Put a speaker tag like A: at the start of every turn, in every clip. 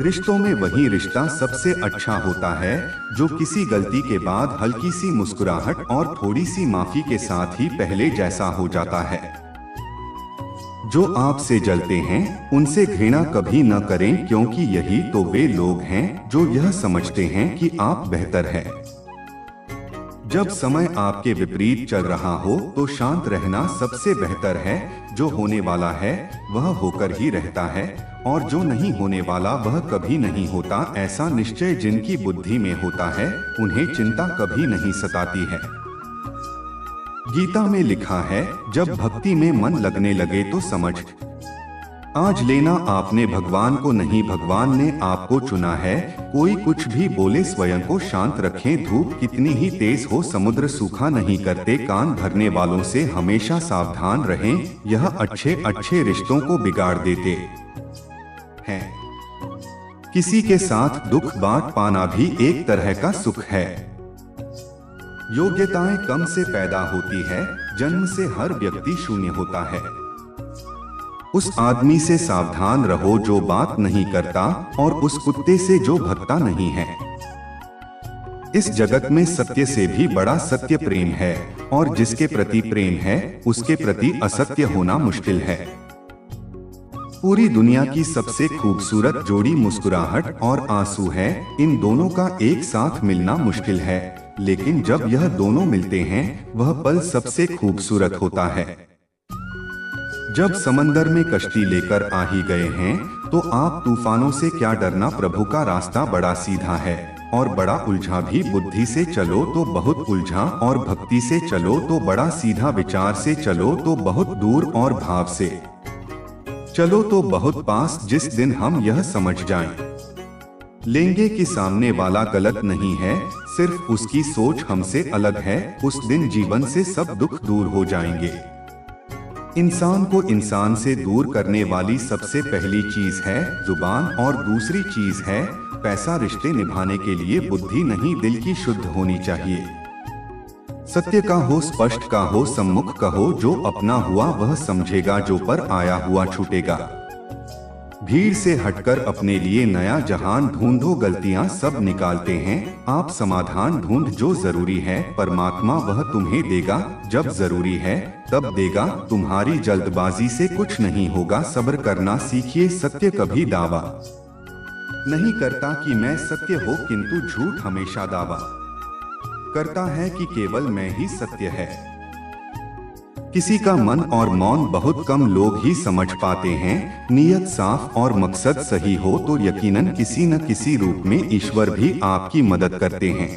A: रिश्तों में वही रिश्ता सबसे अच्छा होता है जो किसी गलती के बाद हल्की सी मुस्कुराहट और थोड़ी सी माफी के साथ ही पहले जैसा हो जाता है। जो आपसे जलते हैं उनसे घृणा कभी न करें, क्योंकि यही तो वे लोग हैं जो यह समझते हैं कि आप बेहतर हैं। जब समय आपके विपरीत चल रहा हो तो शांत रहना सबसे बेहतर है। जो होने वाला है वह होकर ही रहता है और जो नहीं होने वाला वह कभी नहीं होता। ऐसा निश्चय जिनकी बुद्धि में होता है उन्हें चिंता कभी नहीं सताती है। गीता में लिखा है, जब भक्ति में मन लगने लगे तो समझ आज लेना आपने भगवान को नहीं, भगवान ने आपको चुना है। कोई कुछ भी बोले स्वयं को शांत रखें। धूप कितनी ही तेज हो समुद्र सूखा नहीं करते। कान भरने वालों से हमेशा सावधान रहें, यह अच्छे अच्छे रिश्तों को बिगाड़ देते हैं। किसी के साथ दुख बांट पाना भी एक तरह का सुख है। योग्यताएं कम से पैदा होती है, जन्म से हर व्यक्ति शून्य होता है। उस आदमी से सावधान रहो जो बात नहीं करता और उस कुत्ते से जो भगता नहीं है। इस जगत में सत्य से भी बड़ा सत्य प्रेम है और जिसके प्रति प्रेम है उसके प्रति असत्य होना मुश्किल है। पूरी दुनिया की सबसे खूबसूरत जोड़ी मुस्कुराहट और आंसू है। इन दोनों का एक साथ मिलना मुश्किल है, लेकिन जब यह दोनों मिलते हैं वह पल सबसे खूबसूरत होता है। जब समंदर में कश्ती लेकर आ ही गए हैं तो आप तूफानों से क्या डरना। प्रभु का रास्ता बड़ा सीधा है और बड़ा उलझा भी। बुद्धि से चलो तो बहुत उलझा और भक्ति से चलो तो बड़ा सीधा। विचार से चलो तो बहुत दूर और भाव से चलो तो बहुत पास। जिस दिन हम यह समझ जाएं लेंगे कि सामने वाला गलत नहीं है, सिर्फ उसकी सोच हमसे अलग है, उस दिन जीवन से सब दुख दूर हो जाएंगे। इंसान को इंसान से दूर करने वाली सबसे पहली चीज है जुबान और दूसरी चीज है पैसा। रिश्ते निभाने के लिए बुद्धि नहीं, दिल की शुद्ध होनी चाहिए। सत्य का हो, स्पष्ट का हो, सम्मुख कहो। जो अपना हुआ वह समझेगा, जो पर आया हुआ छूटेगा। भीड़ से हटकर अपने लिए नया जहान ढूंढो। गलतियां सब निकालते हैं, आप समाधान ढूंढ। जो जरूरी है परमात्मा वह तुम्हें देगा, जब जरूरी है तब देगा। तुम्हारी जल्दबाजी से कुछ नहीं होगा, सब्र करना सीखिए। सत्य कभी दावा नहीं करता कि मैं सत्य हो, किंतु झूठ हमेशा दावा करता है कि केवल मैं ही सत्य है। किसी का मन और मौन बहुत कम लोग ही समझ पाते हैं। नियत साफ और मकसद सही हो तो यकीनन किसी न किसी रूप में ईश्वर भी आपकी मदद करते हैं।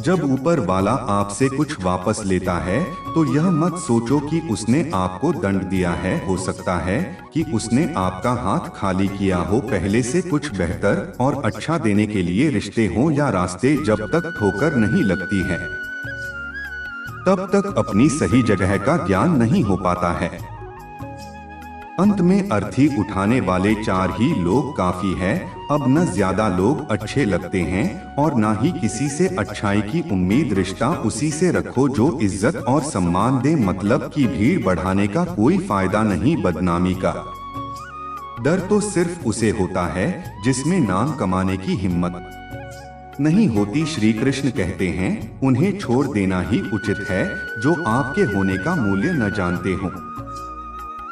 A: जब ऊपर वाला आपसे कुछ वापस लेता है तो यह मत सोचो कि उसने आपको दंड दिया है। हो सकता है कि उसने आपका हाथ खाली किया हो। पहले से कुछ बेहतर और अच्छा देने के लिए रिश्ते हो या रास्ते, जब तक ठोकर नहीं लगती है तब तक अपनी सही जगह का ज्ञान नहीं हो पाता है। अंत में अर्थी उठाने वाले 4 ही लोग काफी है। अब न ज्यादा लोग अच्छे लगते हैं और न ही किसी से अच्छाई की उम्मीद। रिश्ता उसी से रखो जो इज्जत और सम्मान दे। मतलब की भीड़ बढ़ाने का कोई फायदा नहीं, बदनामी का डर तो सिर्फ उसे होता है जिसमें नाम कमाने की हिम्मत नहीं होती। श्री कृष्ण कहते हैं, उन्हें छोड़ देना ही उचित है जो आपके होने का मूल्य न जानते हो।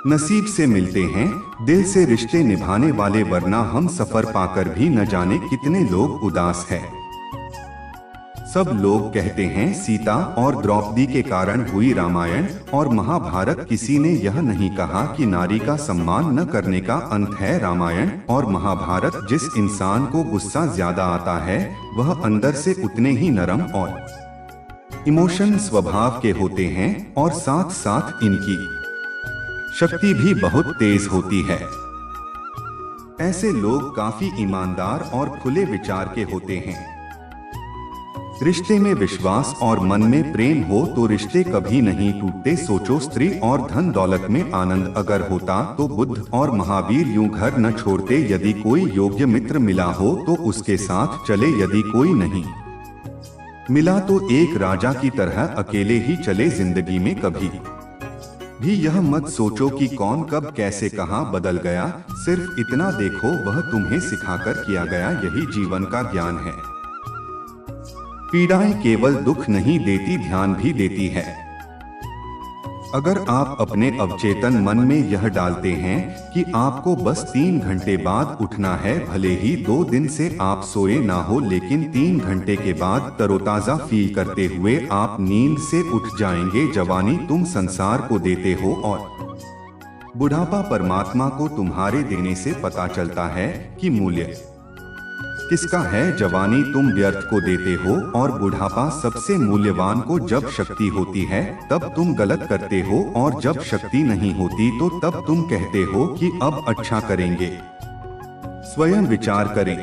A: नसीब से मिलते हैं, दिल से रिश्ते निभाने वाले, वरना हम सफर पाकर भी न जाने कितने लोग उदास हैं। सब लोग कहते हैं सीता और द्रौपदी के कारण हुई रामायण और महाभारत। किसी ने यह नहीं कहा कि नारी का सम्मान न करने का अंत है रामायण और महाभारत। जिस इंसान को गुस्सा ज्यादा आता है वह अंदर से उतने ही नरम और इमोशन स्वभाव के होते हैं और साथ साथ इनकी शक्ति भी बहुत तेज होती है। ऐसे लोग काफी ईमानदार और खुले विचार के होते हैं। रिश्ते में विश्वास और मन में प्रेम हो तो रिश्ते कभी नहीं टूटते। सोचो, स्त्री और धन दौलत में आनंद अगर होता तो बुद्ध और महावीर यूं घर न छोड़ते। यदि कोई योग्य मित्र मिला हो तो उसके साथ चले, यदि कोई नहीं मिला तो एक राजा की तरह अकेले ही चले। जिंदगी में कभी भी यह मत सोचो कि कौन कब कैसे कहाँ बदल गया, सिर्फ इतना देखो वह तुम्हें सिखाकर किया गया, यही जीवन का ज्ञान है। पीड़ाएं केवल दुख नहीं देती, ध्यान भी देती है। अगर आप अपने अवचेतन मन में यह डालते हैं कि आपको बस 3 घंटे बाद उठना है, भले ही 2 दिन से आप सोए ना हो, लेकिन 3 घंटे के बाद तरोताजा फील करते हुए आप नींद से उठ जाएंगे। जवानी तुम संसार को देते हो और बुढ़ापा परमात्मा को तुम्हारे देने से पता चलता है कि मूल्य किसका है। जवानी तुम व्यर्थ को देते हो और बुढ़ापा सबसे मूल्यवान को। जब शक्ति होती है तब तुम गलत करते हो और जब शक्ति नहीं होती तो तब तुम कहते हो कि अब अच्छा करेंगे। स्वयं विचार करें।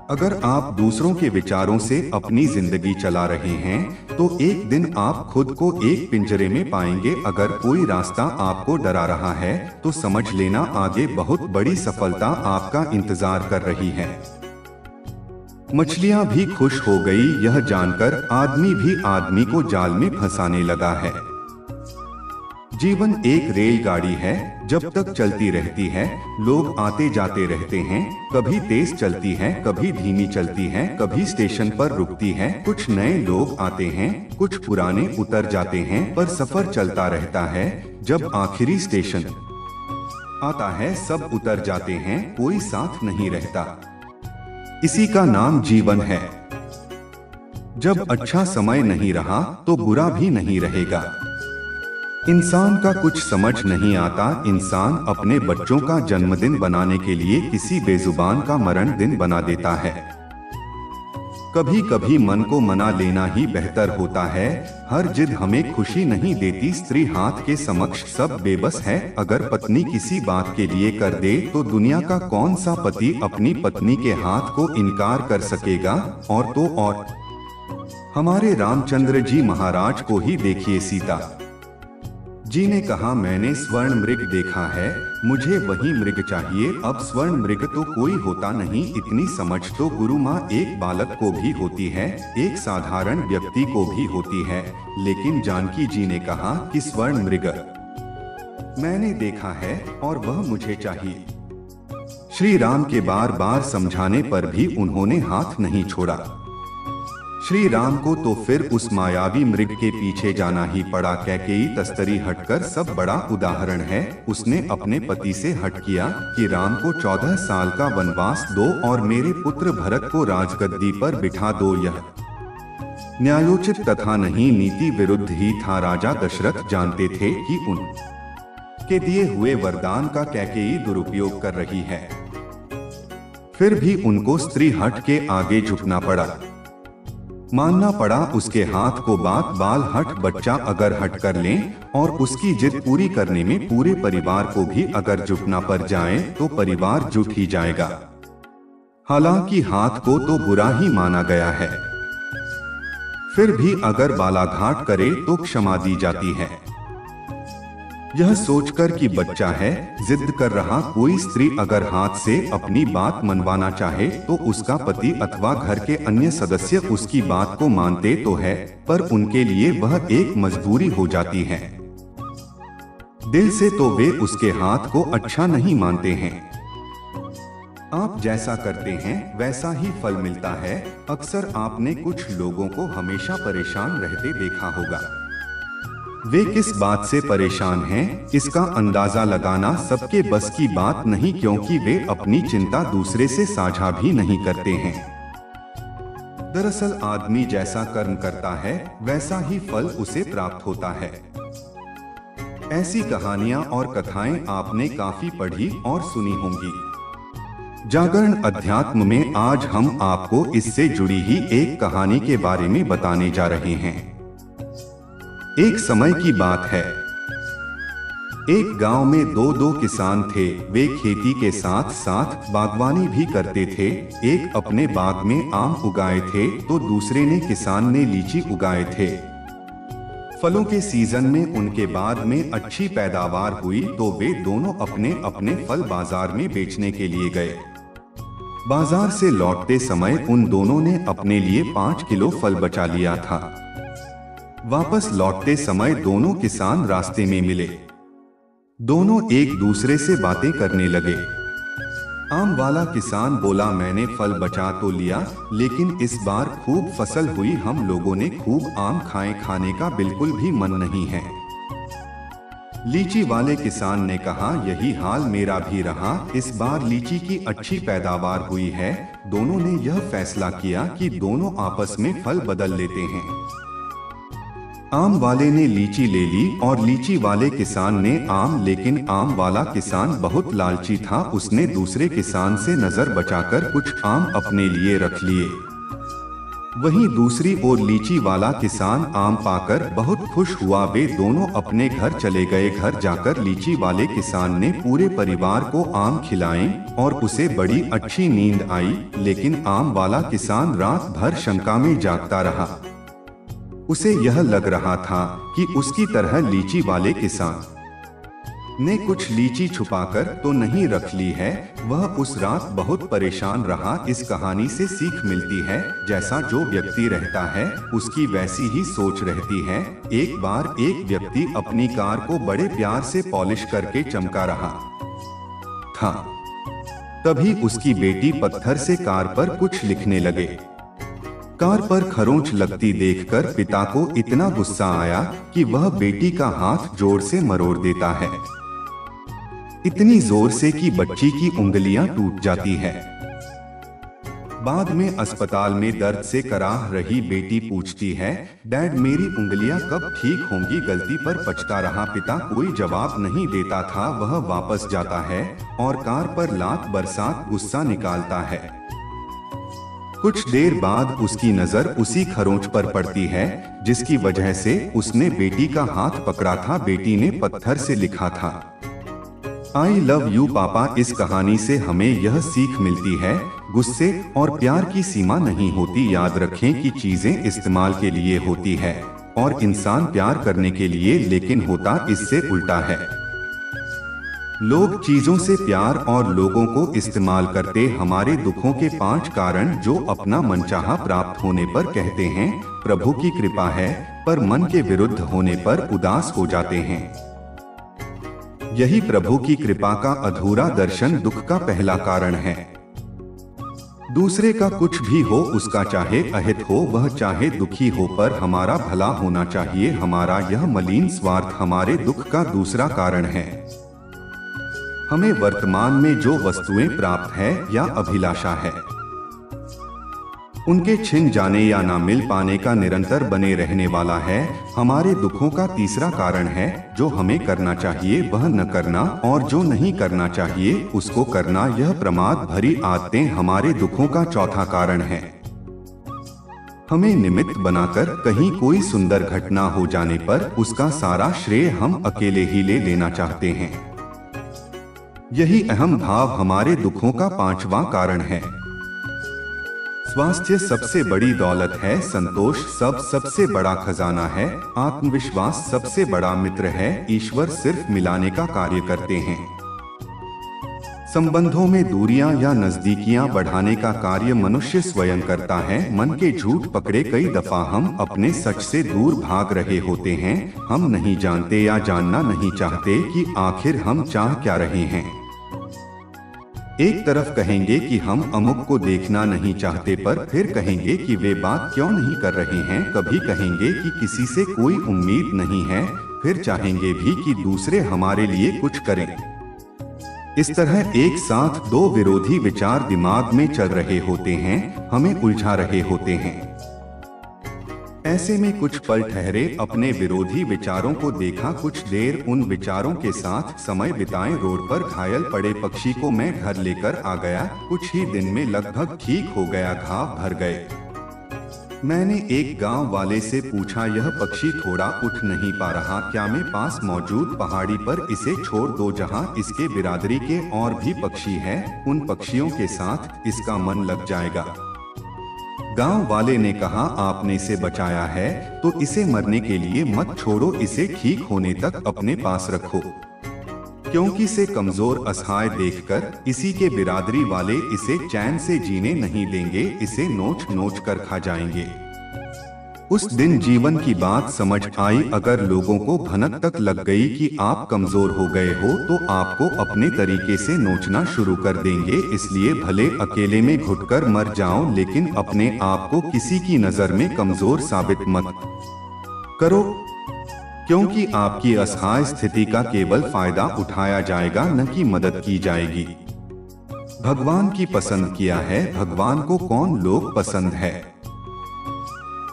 A: अगर आप दूसरों के विचारों से अपनी जिंदगी चला रहे हैं तो एक दिन आप खुद को एक पिंजरे में पाएंगे। अगर कोई रास्ता आपको डरा रहा है तो समझ लेना आगे बहुत बड़ी सफलता आपका इंतजार कर रही है। मछलियां भी खुश हो गई यह जानकर आदमी भी आदमी को जाल में फंसाने लगा है। जीवन एक रेलगाड़ी है, जब तक चलती रहती है लोग आते जाते रहते हैं। कभी तेज चलती है, कभी धीमी चलती है, कभी स्टेशन पर रुकती है। कुछ नए लोग आते हैं, कुछ पुराने उतर जाते हैं, पर सफर चलता रहता है। जब आखिरी स्टेशन आता है सब उतर जाते हैं, कोई साथ नहीं रहता। इसी का नाम जीवन है। जब अच्छा समय नहीं रहा तो बुरा भी नहीं रहेगा। इंसान का कुछ समझ नहीं आता। इंसान अपने बच्चों का जन्मदिन बनाने के लिए किसी बेजुबान का मरण दिन बना देता है। कभी कभी मन को मना लेना ही बेहतर होता है। हर जिद हमें खुशी नहीं देती। स्त्री हाथ के समक्ष सब बेबस है। अगर पत्नी किसी बात के लिए कर दे तो दुनिया का कौन सा पति अपनी पत्नी के हाथ को इनकार कर सकेगा। और तो और हमारे रामचंद्र जी महाराज को ही देखिए। सीता जी ने कहा मैंने स्वर्ण मृग देखा है, मुझे वही मृग चाहिए। अब स्वर्ण मृग तो कोई होता नहीं। इतनी समझ तो गुरु माँ एक बालक को भी होती है, एक साधारण व्यक्ति को भी होती है। लेकिन जानकी जी ने कहा कि स्वर्ण मृग मैंने देखा है और वह मुझे चाहिए। श्री राम के बार बार समझाने पर भी उन्होंने हाथ नहीं छोड़ा। श्री राम को तो फिर उस मायावी मृग के पीछे जाना ही पड़ा। कैकेयी तस्तरी हटकर सब बड़ा उदाहरण है। उसने अपने पति से हट किया कि राम को 14 साल का वनवास दो और मेरे पुत्र भरत को राजगद्दी पर बिठा दो। यह न्यायोचित तथा नहीं नीति विरुद्ध ही था। राजा दशरथ जानते थे कि उनके दिए हुए वरदान का कैकेयी दुरुपयोग कर रही है, फिर भी उनको स्त्री हट के आगे झुकना पड़ा। मानना पड़ा उसके हाथ को। बात बाल हट बच्चा अगर हट कर लें और उसकी जिद पूरी करने में पूरे परिवार को भी अगर झुकना पड़ जाए तो परिवार जुट ही जाएगा। हालांकि हाथ को तो बुरा ही माना गया है, फिर भी अगर बालाघाट करे तो क्षमा दी जाती है। यह सोचकर कि बच्चा है, जिद कर रहा। कोई स्त्री अगर हाथ से अपनी बात मनवाना चाहे तो उसका पति अथवा घर के अन्य सदस्य उसकी बात को मानते तो है, पर उनके लिए वह एक मजबूरी हो जाती है। दिल से तो वे उसके हाथ को अच्छा नहीं मानते हैं। आप जैसा करते हैं वैसा ही फल मिलता है। अक्सर आपने कुछ लोगों को हमेशा परेशान रहते देखा होगा। वे किस बात से परेशान हैं, इसका अंदाजा लगाना सबके बस की बात नहीं, क्योंकि वे अपनी चिंता दूसरे से साझा भी नहीं करते हैं। दरअसल आदमी जैसा कर्म करता है वैसा ही फल उसे प्राप्त होता है। ऐसी कहानियां और कथाएं आपने काफी पढ़ी और सुनी होंगी। जागरण अध्यात्म में आज हम आपको इससे जुड़ी ही एक कहानी के बारे में बताने जा रहे हैं। एक समय की बात है। एक गांव में दो किसान थे। वे खेती के साथ साथ बागवानी भी करते थे। एक अपने बाग में आम उगाए थे तो दूसरे ने किसान ने लीची उगाए थे। फलों के सीजन में उनके बाग में अच्छी पैदावार हुई तो वे दोनों अपने अपने फल बाजार में बेचने के लिए गए। बाजार से लौटते समय उन दोनों ने अपने लिए 5 किलो फल बचा लिया था। वापस लौटते समय दोनों किसान रास्ते में मिले। दोनों एक दूसरे से बातें करने लगे। आम वाला किसान बोला, मैंने फल बचा तो लिया, लेकिन इस बार खूब फसल हुई, हम लोगों ने खूब आम खाए, खाने का बिल्कुल भी मन नहीं है। लीची वाले किसान ने कहा, यही हाल मेरा भी रहा, इस बार लीची की अच्छी पैदावार हुई है। दोनों ने यह फैसला किया कि दोनों आपस में फल बदल लेते हैं। आम वाले ने लीची ले ली और लीची वाले किसान ने आम, लेकिन आम वाला किसान बहुत लालची था, उसने दूसरे किसान से नजर बचाकर कुछ आम अपने लिए रख लिए। वहीं दूसरी ओर लीची वाला किसान आम पाकर बहुत खुश हुआ। वे दोनों अपने घर चले गए। घर जाकर लीची वाले किसान ने पूरे परिवार को आम खिलाए और उसे बड़ी अच्छी नींद आई, लेकिन आम वाला किसान रात भर शंका में जागता रहा। उसे यह लग रहा था कि उसकी तरह लीची वाले किसान ने कुछ लीची छुपाकर तो नहीं रख ली है। वह उस रात बहुत परेशान रहा। इस कहानी से सीख मिलती है, जैसा जो व्यक्ति रहता है उसकी वैसी ही सोच रहती है। एक बार एक व्यक्ति अपनी कार को बड़े प्यार से पॉलिश करके चमका रहा था। तभी उसकी बेटी पत्थर से कार पर कुछ लिखने लगे। कार पर खरोंच लगती देखकर पिता को इतना गुस्सा आया कि वह बेटी का हाथ जोर से मरोड़ देता है, इतनी जोर से कि बच्ची की उंगलियां टूट जाती है। बाद में अस्पताल में दर्द से कराह रही बेटी पूछती है, डैड मेरी उंगलियां कब ठीक होंगी? गलती पर पछता रहा पिता कोई जवाब नहीं देता था। वह वापस जाता है और कार पर लात बरसात गुस्सा निकालता है। कुछ देर बाद उसकी नजर उसी खरोंच पर पड़ती है जिसकी वजह से उसने बेटी का हाथ पकड़ा था। बेटी ने पत्थर से लिखा था, आई लव यू पापा। इस कहानी से हमें यह सीख मिलती है, गुस्से और प्यार की सीमा नहीं होती। याद रखें कि चीजें इस्तेमाल के लिए होती है और इंसान प्यार करने के लिए, लेकिन होता इससे उल्टा है। लोग चीजों से प्यार और लोगों को इस्तेमाल करते। हमारे दुखों के 5 कारण जो अपना मनचाहा प्राप्त होने पर कहते हैं प्रभु की कृपा है, पर मन के विरुद्ध होने पर उदास हो जाते हैं। यही प्रभु की कृपा का अधूरा दर्शन दुख का पहला कारण है। दूसरे का कुछ भी हो, उसका चाहे अहित हो, वह चाहे दुखी हो, पर हमारा भला होना चाहिए। हमारा यह मलिन स्वार्थ हमारे दुख का दूसरा कारण है। हमें वर्तमान में जो वस्तुएं प्राप्त है या अभिलाषा है, उनके छिन जाने या ना मिल पाने का निरंतर बने रहने वाला है हमारे दुखों का तीसरा कारण है। जो हमें करना चाहिए वह न करना और जो नहीं करना चाहिए उसको करना, यह प्रमाद भरी आदतें हमारे दुखों का चौथा कारण है। हमें निमित्त बनाकर कहीं कोई सुंदर घटना हो जाने पर उसका सारा श्रेय हम अकेले ही ले लेना चाहते हैं। यही अहम भाव हमारे दुखों का 5वां कारण है। स्वास्थ्य सबसे बड़ी दौलत है, संतोष सबसे बड़ा खजाना है, आत्मविश्वास सबसे बड़ा मित्र है, ईश्वर सिर्फ मिलाने का कार्य करते हैं। संबंधों में दूरियां या नजदीकियां बढ़ाने का कार्य मनुष्य स्वयं करता है। मन के झूठ पकड़े कई दफा हम अपने सच से दूर भाग रहे होते हैं। हम नहीं जानते या जानना नहीं चाहते कि आखिर हम चाह क्या रहे हैं। एक तरफ कहेंगे कि हम अमुक को देखना नहीं चाहते, पर फिर कहेंगे कि वे बात क्यों नहीं कर रहे हैं। कभी कहेंगे कि किसी से कोई उम्मीद नहीं है, फिर चाहेंगे भी कि दूसरे हमारे लिए कुछ करें। इस तरह एक साथ 2 विरोधी विचार दिमाग में चल रहे होते हैं, हमें उलझा रहे होते हैं। ऐसे में कुछ पल ठहरे, अपने विरोधी विचारों को देखा, कुछ देर उन विचारों के साथ समय बिताएं। रोड पर घायल पड़े पक्षी को मैं घर लेकर आ गया, कुछ ही दिन में लगभग ठीक हो गया, घाव भर गए। मैंने एक गांव वाले से पूछा, यह पक्षी थोड़ा उठ नहीं पा रहा, क्या मैं पास मौजूद पहाड़ी पर इसे छोड़ दो जहां इसके बिरादरी के और भी पक्षी हैं, उन पक्षियों के साथ इसका मन लग जाएगा। गांव वाले ने कहा, आपने इसे बचाया है तो इसे मरने के लिए मत छोड़ो, इसे ठीक होने तक अपने पास रखो, क्योंकि इसे कमजोर असहाय देखकर इसी के बिरादरी वाले इसे चैन से जीने नहीं देंगे, इसे नोच नोच कर खा जाएंगे। उस दिन जीवन की बात समझ आई। अगर लोगों को भनक तक लग गई कि आप कमजोर हो गए हो तो आपको अपने तरीके से नोचना शुरू कर देंगे। इसलिए भले अकेले में घुटकर मर जाओ, लेकिन अपने आप को किसी की नजर में कमजोर साबित मत करो, क्योंकि आपकी असहाय स्थिति का केवल फायदा उठाया जाएगा, न कि मदद की जाएगी। भगवान की पसंद किया है, भगवान को कौन लोग पसंद है।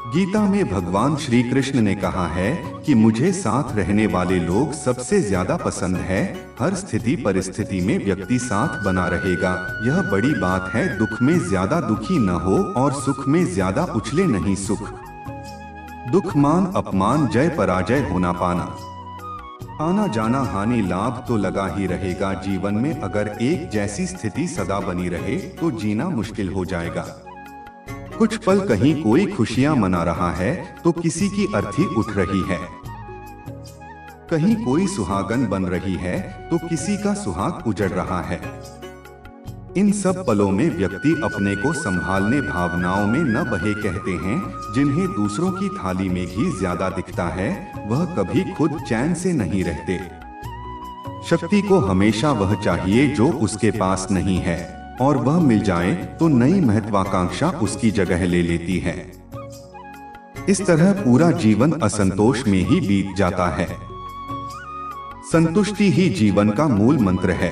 A: गीता में भगवान श्री कृष्ण ने कहा है कि मुझे साथ रहने वाले लोग सबसे ज्यादा पसंद है। हर स्थिति परिस्थिति में व्यक्ति साथ बना रहेगा, यह बड़ी बात है। दुख में ज्यादा दुखी न हो और सुख में ज्यादा उछले नहीं सुख। दुख मान अपमान जय पराजय होना पाना, आना जाना हानि लाभ तो लगा ही रहेगा। जीवन में अगर एक जैसी स्थिति सदा बनी रहे तो जीना मुश्किल हो जाएगा। कुछ पल कहीं कोई खुशियां मना रहा है तो किसी की अर्थी उठ रही है। कहीं कोई सुहागन बन रही है तो किसी का सुहाग उजड़ रहा है। इन सब पलों में व्यक्ति अपने को संभालने, भावनाओं में न बहे कहते हैं। जिन्हें दूसरों की थाली में घी ज्यादा दिखता है वह कभी खुद चैन से नहीं रहते। शक्ति को हमेशा वह चाहिए जो उसके पास नहीं है, और वह मिल जाए तो नई महत्वाकांक्षा उसकी जगह ले लेती है। इस तरह पूरा जीवन असंतोष में ही बीत जाता है। संतुष्टि ही जीवन का मूल मंत्र है।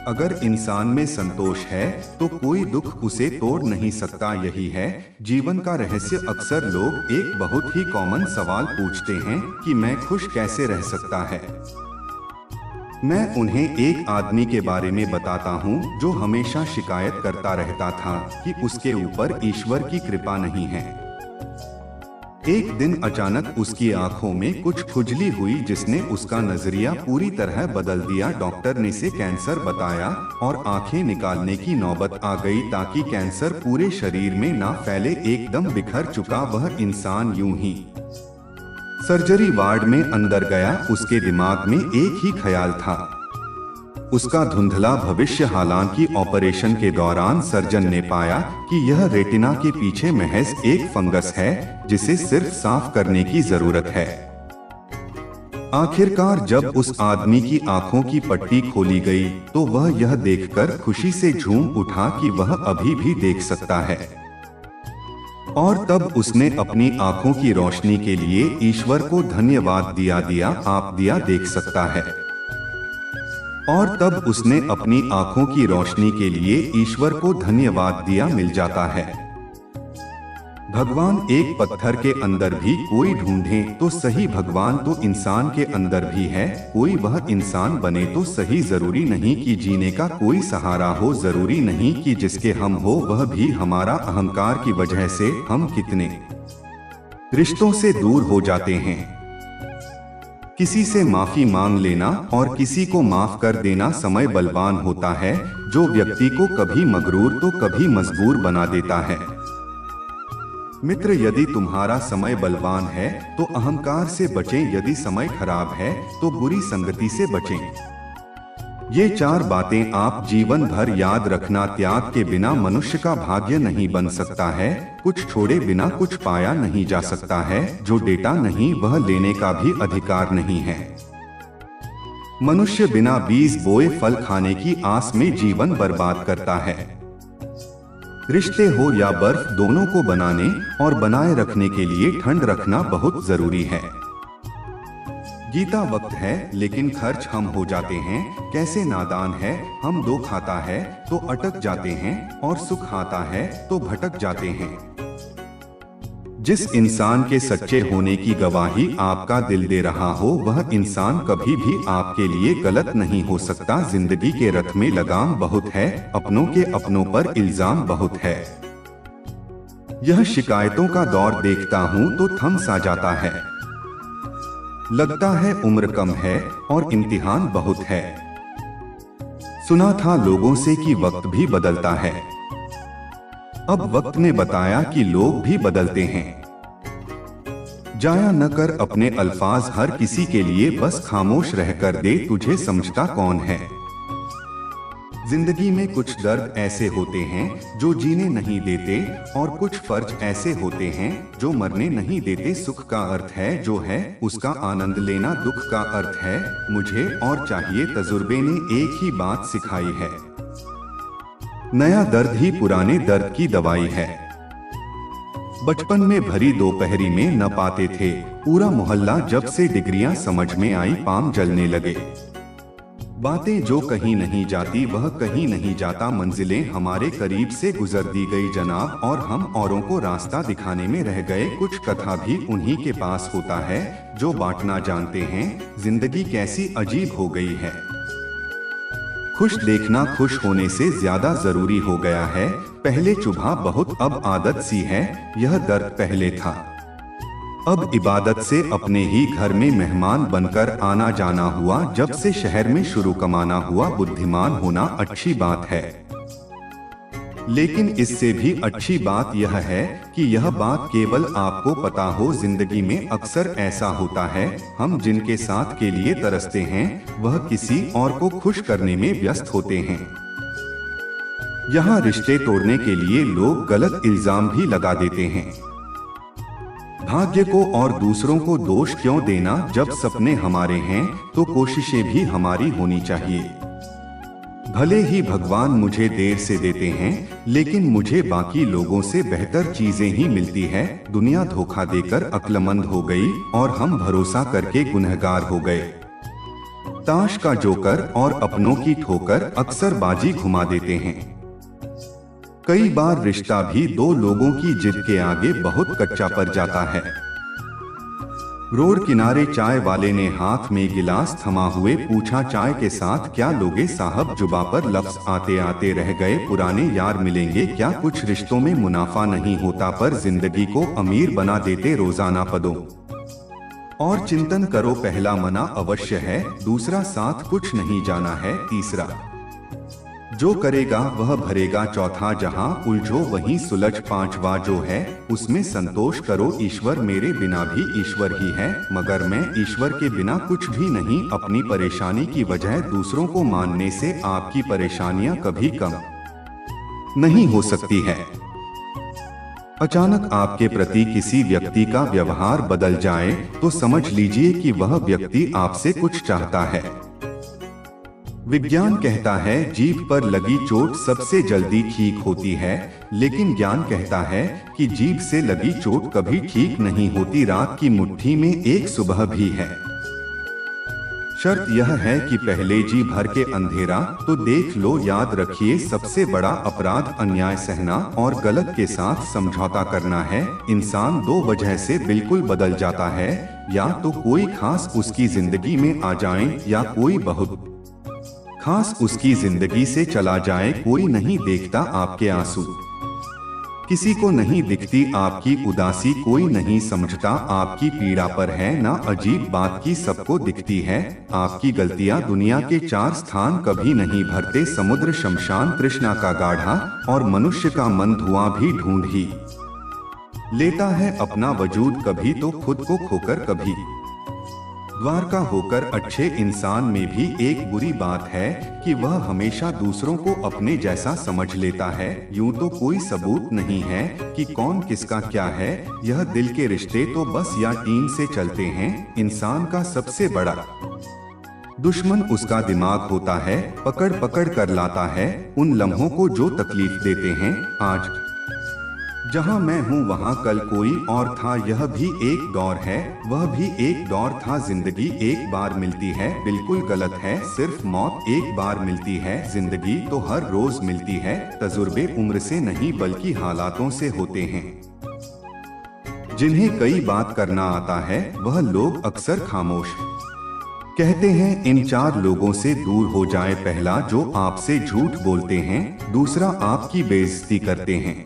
A: अगर इंसान में संतोष है तो कोई दुख उसे तोड़ नहीं सकता। यही है जीवन का रहस्य। अक्सर लोग एक बहुत ही कॉमन सवाल पूछते हैं कि मैं खुश कैसे रह सकता है। मैं उन्हें एक आदमी के बारे में बताता हूँ जो हमेशा शिकायत करता रहता था कि उसके ऊपर ईश्वर की कृपा नहीं है। एक दिन अचानक उसकी आंखों में कुछ खुजली हुई जिसने उसका नजरिया पूरी तरह बदल दिया। डॉक्टर ने से कैंसर बताया और आंखें निकालने की नौबत आ गई ताकि कैंसर पूरे शरीर में ना फैले। एकदम बिखर चुका वह इंसान यूं ही सर्जरी वार्ड में अंदर गया। उसके दिमाग में एक ही ख्याल था, उसका धुंधला भविष्य। हालांकि ऑपरेशन के दौरान सर्जन ने पाया कि यह रेटिना के पीछे महज एक फंगस है जिसे सिर्फ साफ करने की जरूरत है। आखिरकार जब उस आदमी की आंखों की पट्टी खोली गई तो वह यह देखकर खुशी से झूम उठा कि वह अभी भी देख सकता है। और तब उसने अपनी आंखों की रोशनी के लिए ईश्वर को धन्यवाद दिया। आप दिया देख सकता है। और तब उसने अपनी आंखों की रोशनी के लिए ईश्वर को धन्यवाद दिया। मिल जाता है। भगवान एक पत्थर के अंदर भी कोई ढूंढे तो सही, भगवान तो इंसान के अंदर भी है। कोई वह इंसान बने तो सही। जरूरी नहीं कि जीने का कोई सहारा हो, जरूरी नहीं कि जिसके हम हो वह भी हमारा अहंकार की वजह से हम कितने रिश्तों से दूर हो जाते हैं। किसी से माफी मांग लेना और किसी को माफ कर देना। समय बलवान होता है जो व्यक्ति को कभी मगरूर तो कभी मजबूर बना देता है। मित्र, यदि तुम्हारा समय बलवान है तो अहंकार से बचें, यदि समय खराब है तो बुरी संगति से बचें। ये 4 बातें आप जीवन भर याद रखना। त्याग के बिना मनुष्य का भाग्य नहीं बन सकता है। कुछ छोड़े बिना कुछ पाया नहीं जा सकता है। जो डेटा नहीं वह लेने का भी अधिकार नहीं है। मनुष्य बिना बीज बोए फल खाने की आस में जीवन बर्बाद करता है। रिश्ते हो या बर्फ, दोनों को बनाने और बनाए रखने के लिए ठंड रखना बहुत जरूरी है। गीता वक्त है लेकिन खर्च हम हो जाते हैं। कैसे नादान है, हम दो खाता है तो अटक जाते हैं और सुख आता है तो भटक जाते हैं। जिस इंसान के सच्चे होने की गवाही आपका दिल दे रहा हो वह इंसान कभी भी आपके लिए गलत नहीं हो सकता। जिंदगी के रथ में लगाम बहुत है, अपनों के अपनों पर इल्जाम बहुत है। यह शिकायतों का दौर देखता हूँ तो थम सा जाता है। लगता है उम्र कम है और इम्तिहान बहुत है। सुना था लोगों से कि वक्त भी बदलता है। अब वक्त ने बताया कि लोग भी बदलते हैं। जाया न कर अपने अल्फाज हर किसी के लिए, बस खामोश रहकर दे, तुझे समझता कौन है। जिंदगी में कुछ दर्द ऐसे होते हैं जो जीने नहीं देते और कुछ फर्ज ऐसे होते हैं जो मरने नहीं देते। सुख का अर्थ है जो है उसका आनंद लेना, दुख का अर्थ है मुझे और चाहिए। तजुर्बे ने एक ही बात सिखाई है, नया दर्द ही पुराने दर्द की दवाई है। बचपन में भरी दोपहरी में न पाते थे पूरा मोहल्ला, जब से डिग्रियां समझ में आई पाम जलने लगे। बातें जो कहीं नहीं जाती वह कहीं नहीं जाता, मंजिलें हमारे करीब से गुजर दी गई जनाब और हम औरों को रास्ता दिखाने में रह गए। कुछ कथा भी उन्हीं के पास होता है जो बांटना जानते हैं। जिंदगी कैसी अजीब हो गई है, खुश देखना खुश होने से ज्यादा जरूरी हो गया है। पहले चुभा बहुत अब आदत सी है, यह दर्द पहले था अब इबादत से अपने ही घर में मेहमान बनकर आना जाना हुआ। जब से शहर में शुरू कमाना हुआ, बुद्धिमान होना अच्छी बात है, लेकिन इससे भी अच्छी बात यह है कि यह बात केवल आपको पता हो। जिंदगी में अक्सर ऐसा होता है, हम जिनके साथ के लिए तरसते हैं वह किसी और को खुश करने में व्यस्त होते हैं। यहाँ रिश्ते तोड़ने के लिए लोग गलत इल्जाम भी लगा देते हैं। भाग्य को और दूसरों को दोष क्यों देना, जब सपने हमारे हैं तो कोशिशें भी हमारी होनी चाहिए। भले ही भगवान मुझे देर से देते हैं, लेकिन मुझे बाकी लोगों से बेहतर चीजें ही मिलती है। दुनिया धोखा देकर अक्लमंद हो गई और हम भरोसा करके गुनहगार हो गए। ताश का जोकर और अपनों की ठोकर अक्सर बाजी घुमा देते हैं। कई बार रिश्ता भी दो लोगों की जिद के आगे बहुत कच्चा पड़ जाता है। रोड किनारे चाय वाले ने हाथ में गिलास थमा हुए पूछा, चाय के साथ क्या लोगे साहब? जुबा पर लफ्ज आते आते रह गए, पुराने यार मिलेंगे क्या? कुछ रिश्तों में मुनाफा नहीं होता पर जिंदगी को अमीर बना देते रोजाना पदों और चिंतन करो। पहला मना अवश्य है, दूसरा साथ कुछ नहीं जाना है, तीसरा जो करेगा वह भरेगा, चौथा जहां उलझो वहीं सुलझ, पांचवा जो है उसमें संतोष करो। ईश्वर मेरे बिना भी ईश्वर ही है, मगर मैं ईश्वर के बिना कुछ भी नहीं। अपनी परेशानी की वजह दूसरों को मानने से आपकी परेशानियां कभी कम नहीं हो सकती है। अचानक आपके प्रति किसी व्यक्ति का व्यवहार बदल जाए तो समझ लीजिए कि वह व्यक्ति आपसे कुछ चाहता है। विज्ञान कहता है जीभ पर लगी चोट सबसे जल्दी ठीक होती है, लेकिन ज्ञान कहता है कि जीभ से लगी चोट कभी ठीक नहीं होती। रात की मुट्ठी में एक सुबह भी है। शर्त यह है कि पहले जी भर के अंधेरा तो देख लो। याद रखिए सबसे बड़ा अपराध अन्याय सहना और गलत के साथ समझौता करना है। इंसान दो वजह से बिल्कुल बदल जाता है, या तो कोई खास उसकी जिंदगी में आ जाए या कोई बहुत खास उसकी जिंदगी से चला जाए। कोई नहीं देखता आपके आंसू, किसी को नहीं दिखती आपकी उदासी, कोई नहीं समझता आपकी पीड़ा पर है ना। अजीब बात की सबको दिखती है आपकी गलतियां। दुनिया के चार स्थान कभी नहीं भरते, समुद्र, शमशान, तृष्णा का गाढ़ा और मनुष्य का मन धुआं भी ढूंढ ही लेता है अपना वजूद, कभी तो खुद को खोकर कभी द्वार का होकर। अच्छे इंसान में भी एक बुरी बात है कि वह हमेशा दूसरों को अपने जैसा समझ लेता है। यूं तो कोई सबूत नहीं है कि कौन किसका क्या है, यह दिल के रिश्ते तो बस या टीम से चलते हैं। इंसान का सबसे बड़ा दुश्मन उसका दिमाग होता है, पकड़ पकड़ कर लाता है उन लम्हों को जो तकलीफ देते हैं। आज जहां मैं हूं वहां कल कोई और था, यह भी एक दौर है, वह भी एक दौर था। जिंदगी एक बार मिलती है, बिल्कुल गलत है, सिर्फ मौत एक बार मिलती है। जिंदगी तो हर रोज मिलती है। तजुर्बे उम्र से नहीं बल्कि हालातों से होते हैं। जिन्हें कई बात करना आता है वह लोग अक्सर खामोश कहते हैं। इन चार लोगों से दूर हो जाए, पहला जो आपसे झूठ बोलते हैं, दूसरा आपकी बेइज्जती करते हैं,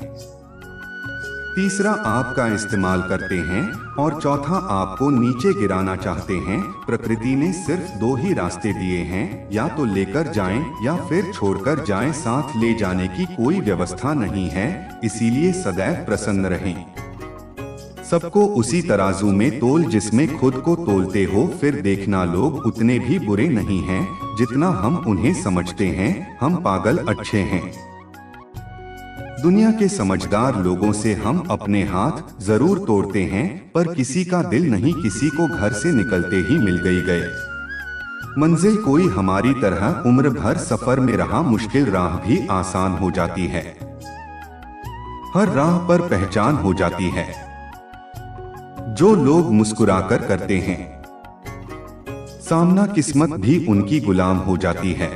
A: तीसरा आपका इस्तेमाल करते हैं और चौथा आपको नीचे गिराना चाहते हैं। प्रकृति ने सिर्फ दो ही रास्ते दिए हैं, या तो लेकर जाएं या फिर छोड़कर जाएं। साथ ले जाने की कोई व्यवस्था नहीं है, इसीलिए सदैव प्रसन्न रहें। सबको उसी तराजू में तोल जिसमें खुद को तोलते हो, फिर देखना लोग उतने भी बुरे नहीं हैं जितना हम उन्हें समझते हैं। हम पागल अच्छे हैं। दुनिया के समझदार लोगों से हम अपने हाथ जरूर तोड़ते हैं, पर किसी का दिल नहीं। किसी को घर से निकलते ही मिल गए मंजिल कोई हमारी तरह उम्र भर सफर में रहा मुश्किल राह भी आसान हो जाती है। हर राह पर पहचान हो जाती है जो लोग मुस्कुराकर करते हैं। सामना किस्मत भी उनकी गुलाम हो जाती है।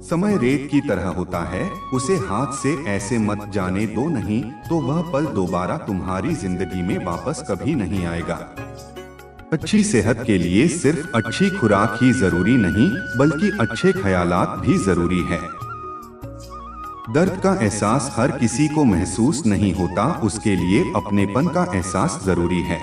A: समय रेत की तरह होता है, उसे हाथ से ऐसे मत जाने दो, नहीं तो वह पल दोबारा तुम्हारी जिंदगी में वापस कभी नहीं आएगा। अच्छी सेहत के लिए सिर्फ अच्छी खुराक ही जरूरी नहीं, बल्कि अच्छे ख्यालात भी जरूरी है। दर्द का एहसास हर किसी को महसूस नहीं होता, उसके लिए अपनेपन का एहसास जरूरी है।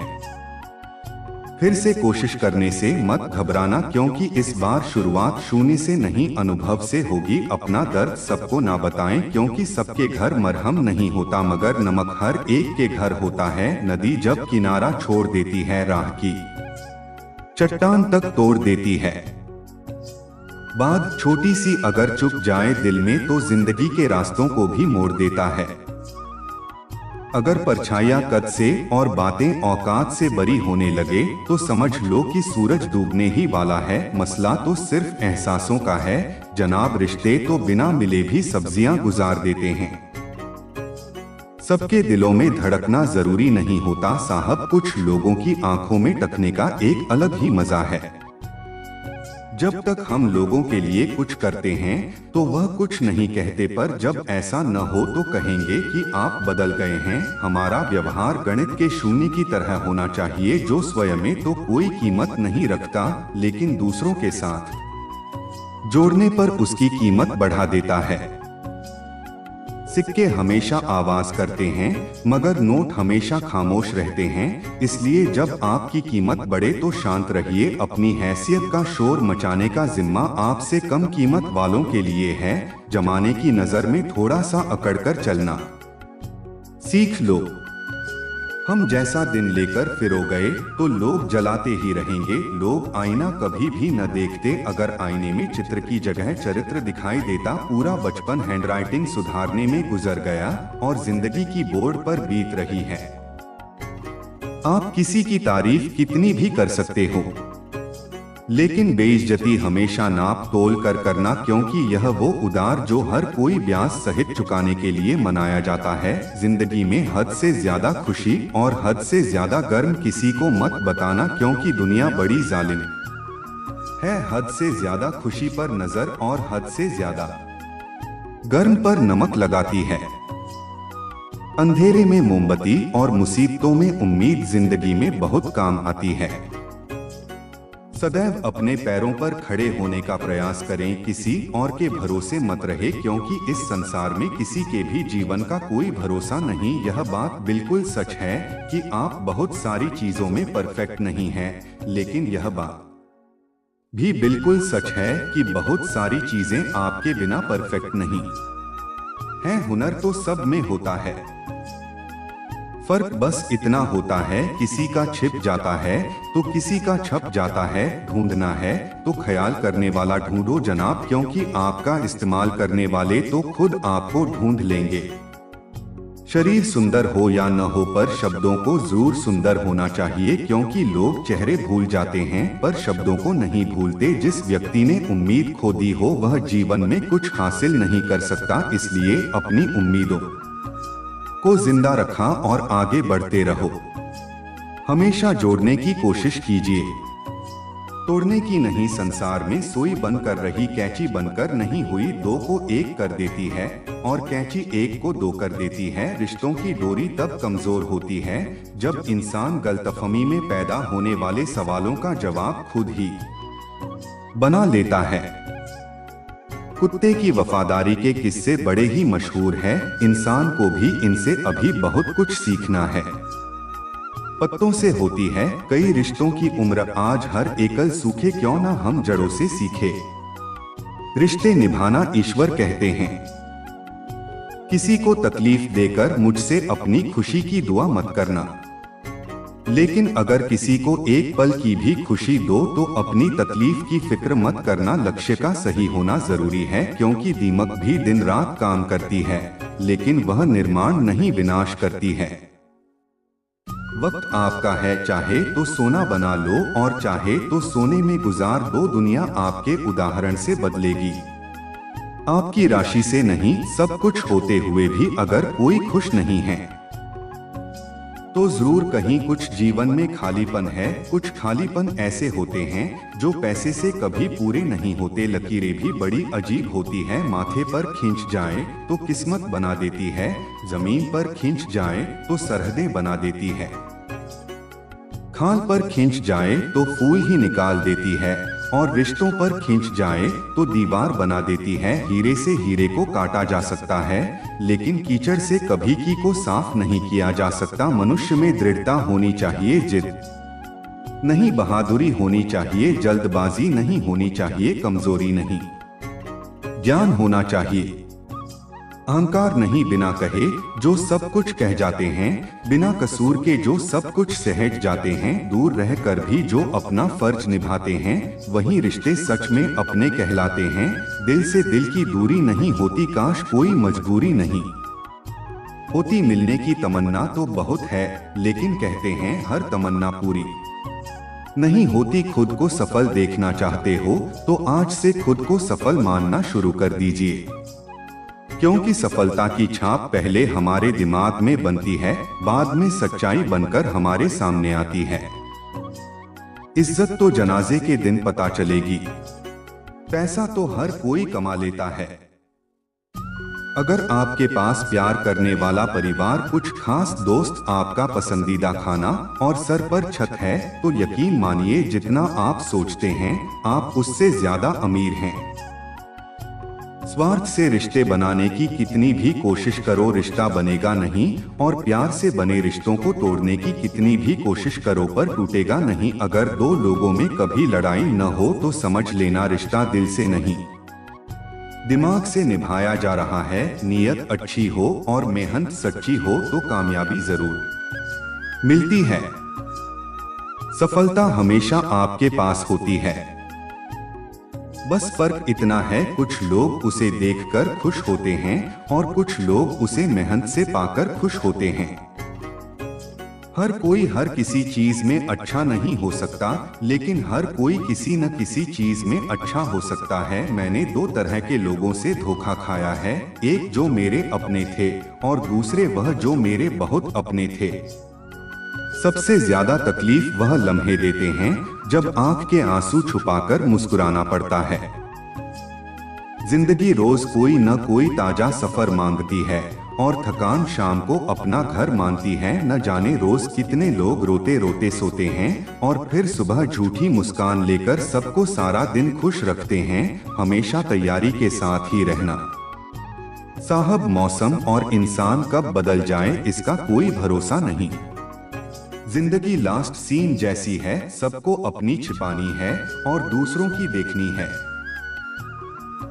A: फिर से कोशिश करने से मत घबराना, क्योंकि इस बार शुरुआत शून्य से नहीं अनुभव से होगी। अपना दर्द सबको ना बताएं, क्योंकि सबके घर मरहम नहीं होता, मगर नमक हर एक के घर होता है। नदी जब किनारा छोड़ देती है, राह की चट्टान तक तोड़ देती है। बात छोटी सी अगर चुप जाए दिल में, तो जिंदगी के रास्तों को भी मोड़ देता है। अगर परछाइयां कद से और बातें औकात से बरी होने लगे, तो समझ लो कि सूरज डूबने ही वाला है। मसला तो सिर्फ एहसासों का है जनाब। रिश्ते तो बिना मिले भी सब्जियां गुजार देते हैं। सबके दिलों में धड़कना जरूरी नहीं होता साहब, कुछ लोगों की आंखों में टकने का एक अलग ही मजा है। जब तक हम लोगों के लिए कुछ करते हैं तो वह कुछ नहीं कहते, पर जब ऐसा न हो तो कहेंगे कि आप बदल गए हैं। हमारा व्यवहार गणित के शून्य की तरह होना चाहिए, जो स्वयं में तो कोई कीमत नहीं रखता, लेकिन दूसरों के साथ जोड़ने पर उसकी कीमत बढ़ा देता है। सिक्के हमेशा आवाज करते हैं, मगर नोट हमेशा खामोश रहते हैं। इसलिए जब आपकी कीमत बढ़े तो शांत रहिए। अपनी हैसियत का शोर मचाने का जिम्मा आपसे कम कीमत वालों के लिए है। जमाने की नजर में थोड़ा सा अकड़कर चलना सीख लो। हम जैसा दिन लेकर फिरो गए तो लोग जलाते ही रहेंगे। लोग आईना कभी भी न देखते, अगर आईने में चित्र की जगह चरित्र दिखाई देता। पूरा बचपन हैंडराइटिंग सुधारने में गुजर गया और जिंदगी की बोर्ड पर बीत रही है। आप किसी की तारीफ कितनी भी कर सकते हो, लेकिन बेइज्जती हमेशा नाप तोल कर करना, क्योंकि यह वो उधार जो हर कोई ब्याज सहित चुकाने के लिए मनाया जाता है। जिंदगी में हद से ज्यादा खुशी और हद से ज्यादा गर्म किसी को मत बताना, क्योंकि दुनिया बड़ी जालिम है। हद से ज्यादा खुशी पर नजर और हद से ज्यादा गर्म पर नमक लगाती है। अंधेरे में मोमबत्ती और मुसीबतों में उम्मीद जिंदगी में बहुत काम आती है। सदैव अपने पैरों पर खड़े होने का प्रयास करें, किसी और के भरोसे मत रहे, क्योंकि इस संसार में किसी के भी जीवन का कोई भरोसा नहीं। यह बात बिल्कुल सच है कि आप बहुत सारी चीजों में परफेक्ट नहीं हैं, लेकिन यह बात भी बिल्कुल सच है कि बहुत सारी चीजें आपके बिना परफेक्ट नहीं हैं। हुनर तो सब में होता है, फर्क बस इतना होता है, किसी का छिप जाता है तो किसी का छप जाता है। ढूंढना है तो ख्याल करने वाला ढूंढो जनाब, क्योंकि आपका इस्तेमाल करने वाले तो खुद आपको ढूंढ लेंगे। शरीर सुंदर हो या न हो, पर शब्दों को जरूर सुंदर होना चाहिए, क्योंकि लोग चेहरे भूल जाते हैं पर शब्दों को नहीं भूलते। जिस व्यक्ति ने उम्मीद खो दी हो वह जीवन में कुछ हासिल नहीं कर सकता, इसलिए अपनी उम्मीदों को जिंदा रखा और आगे बढ़ते रहो। हमेशा जोड़ने की कोशिश कीजिए, तोड़ने की नहीं। संसार में सुई बनकर रही कैंची बनकर नहीं हुई, दो को एक कर देती है और कैंची एक को दो कर देती है। रिश्तों की डोरी तब कमजोर होती है जब इंसान गलतफहमी में पैदा होने वाले सवालों का जवाब खुद ही बना लेता है। कुत्ते की वफादारी के किस्से बड़े ही मशहूर हैं। इंसान को भी इनसे अभी बहुत कुछ सीखना है। पत्तों से होती है कई रिश्तों की उम्र, आज हर एकल सूखे, क्यों ना हम जड़ों से सीखे। रिश्ते निभाना ईश्वर कहते हैं। किसी को तकलीफ देकर मुझसे अपनी खुशी की दुआ मत करना। लेकिन अगर किसी को एक पल की भी खुशी दो तो अपनी तकलीफ की फिक्र मत करना। लक्ष्य का सही होना जरूरी है, क्योंकि दीमक भी दिन रात काम करती है, लेकिन वह निर्माण नहीं विनाश करती है। वक्त आपका है, चाहे तो सोना बना लो और चाहे तो सोने में गुजार दो। दुनिया आपके उदाहरण से बदलेगी, आपकी राशि से नहीं। सब कुछ होते हुए भी अगर कोई खुश नहीं है तो जरूर कहीं कुछ जीवन में खालीपन है। कुछ खालीपन ऐसे होते हैं जो पैसे से कभी पूरे नहीं होते। लकीरें भी बड़ी अजीब होती है, माथे पर खींच जाए तो किस्मत बना देती है, जमीन पर खींच जाए तो सरहदें बना देती है, खाल पर खींच जाए तो फूल ही निकाल देती है, और रिश्तों पर खींच जाए तो दीवार बना देती है। हीरे से हीरे को काटा जा सकता है, लेकिन कीचड़ से कभी की को साफ नहीं किया जा सकता। मनुष्य में दृढ़ता होनी चाहिए, जिद नहीं, बहादुरी होनी चाहिए, जल्दबाजी नहीं होनी चाहिए, कमजोरी नहीं, ज्ञान होना चाहिए, अहंकार नहीं। बिना कहे जो सब कुछ कह जाते हैं, बिना कसूर के जो सब कुछ सहज जाते हैं, दूर रहकर भी जो अपना फर्ज निभाते हैं, वही रिश्ते सच में अपने कहलाते हैं। दिल से दिल की दूरी नहीं होती, काश कोई मजबूरी नहीं होती। मिलने की तमन्ना तो बहुत है, लेकिन कहते हैं हर तमन्ना पूरी नहीं होती। खुद को सफल देखना चाहते हो तो आज से खुद को सफल मानना शुरू कर दीजिए, क्योंकि सफलता की छाप पहले हमारे दिमाग में बनती है, बाद में सच्चाई बनकर हमारे सामने आती है। इज्जत तो जनाजे के दिन पता चलेगी, पैसा तो हर कोई कमा लेता है। अगर आपके पास प्यार करने वाला परिवार, कुछ खास दोस्त, आपका पसंदीदा खाना और सर पर छत है, तो यकीन मानिए जितना आप सोचते हैं आप उससे ज्यादा अमीर हैं। स्वार्थ से रिश्ते बनाने की कितनी भी कोशिश करो, रिश्ता बनेगा नहीं, और प्यार से बने रिश्तों को तोड़ने की कितनी भी कोशिश करो पर टूटेगा नहीं। अगर दो लोगों में कभी लड़ाई न हो तो समझ लेना रिश्ता दिल से नहीं, दिमाग से निभाया जा रहा है। नियत अच्छी हो और मेहनत सच्ची हो तो कामयाबी जरूर मिलती है। सफलता हमेशा आपके पास होती है, बस फर्क इतना है, कुछ लोग उसे देखकर खुश होते हैं और कुछ लोग उसे मेहनत से पाकर खुश होते हैं। हर कोई हर किसी चीज में अच्छा नहीं हो सकता, लेकिन हर कोई किसी न किसी चीज में अच्छा हो सकता है। मैंने दो तरह के लोगों से धोखा खाया है, एक जो मेरे अपने थे और दूसरे वह जो मेरे बहुत अपने थे। सबसे ज्यादा तकलीफ वह लम्हे देते हैं जब आंख के आंसू छुपाकर मुस्कुराना पड़ता है। जिंदगी रोज कोई न कोई ताजा सफर मांगती है और थकान शाम को अपना घर मानती है। न जाने रोज कितने लोग रोते रोते सोते हैं और फिर सुबह झूठी मुस्कान लेकर सबको सारा दिन खुश रखते हैं। हमेशा तैयारी के साथ ही रहना साहब, मौसम और इंसान कब बदल जाए इसका कोई भरोसा नहीं। जिंदगी लास्ट सीन जैसी है, सबको अपनी छिपानी है और दूसरों की देखनी है।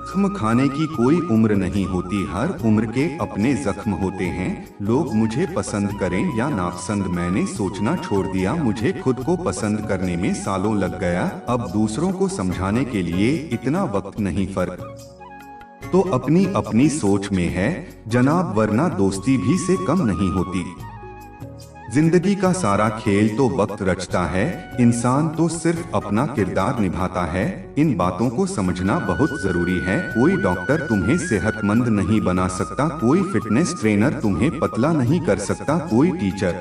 A: जख्म खाने की कोई उम्र नहीं होती, हर उम्र के अपने जख्म होते हैं। लोग मुझे पसंद करें या नापसंद मैंने सोचना छोड़ दिया, मुझे खुद को पसंद करने में सालों लग गया। अब दूसरों को समझाने के लिए इतना वक्त नहीं, फर्क तो अपनी अपनी सोच में है जनाब, वरना दोस्ती भी से कम नहीं होती। जिंदगी का सारा खेल तो वक्त रचता है, इंसान तो सिर्फ अपना किरदार निभाता है। इन बातों को समझना बहुत जरूरी है। कोई डॉक्टर तुम्हें सेहतमंद नहीं बना सकता, कोई फिटनेस ट्रेनर तुम्हें पतला नहीं कर सकता, कोई टीचर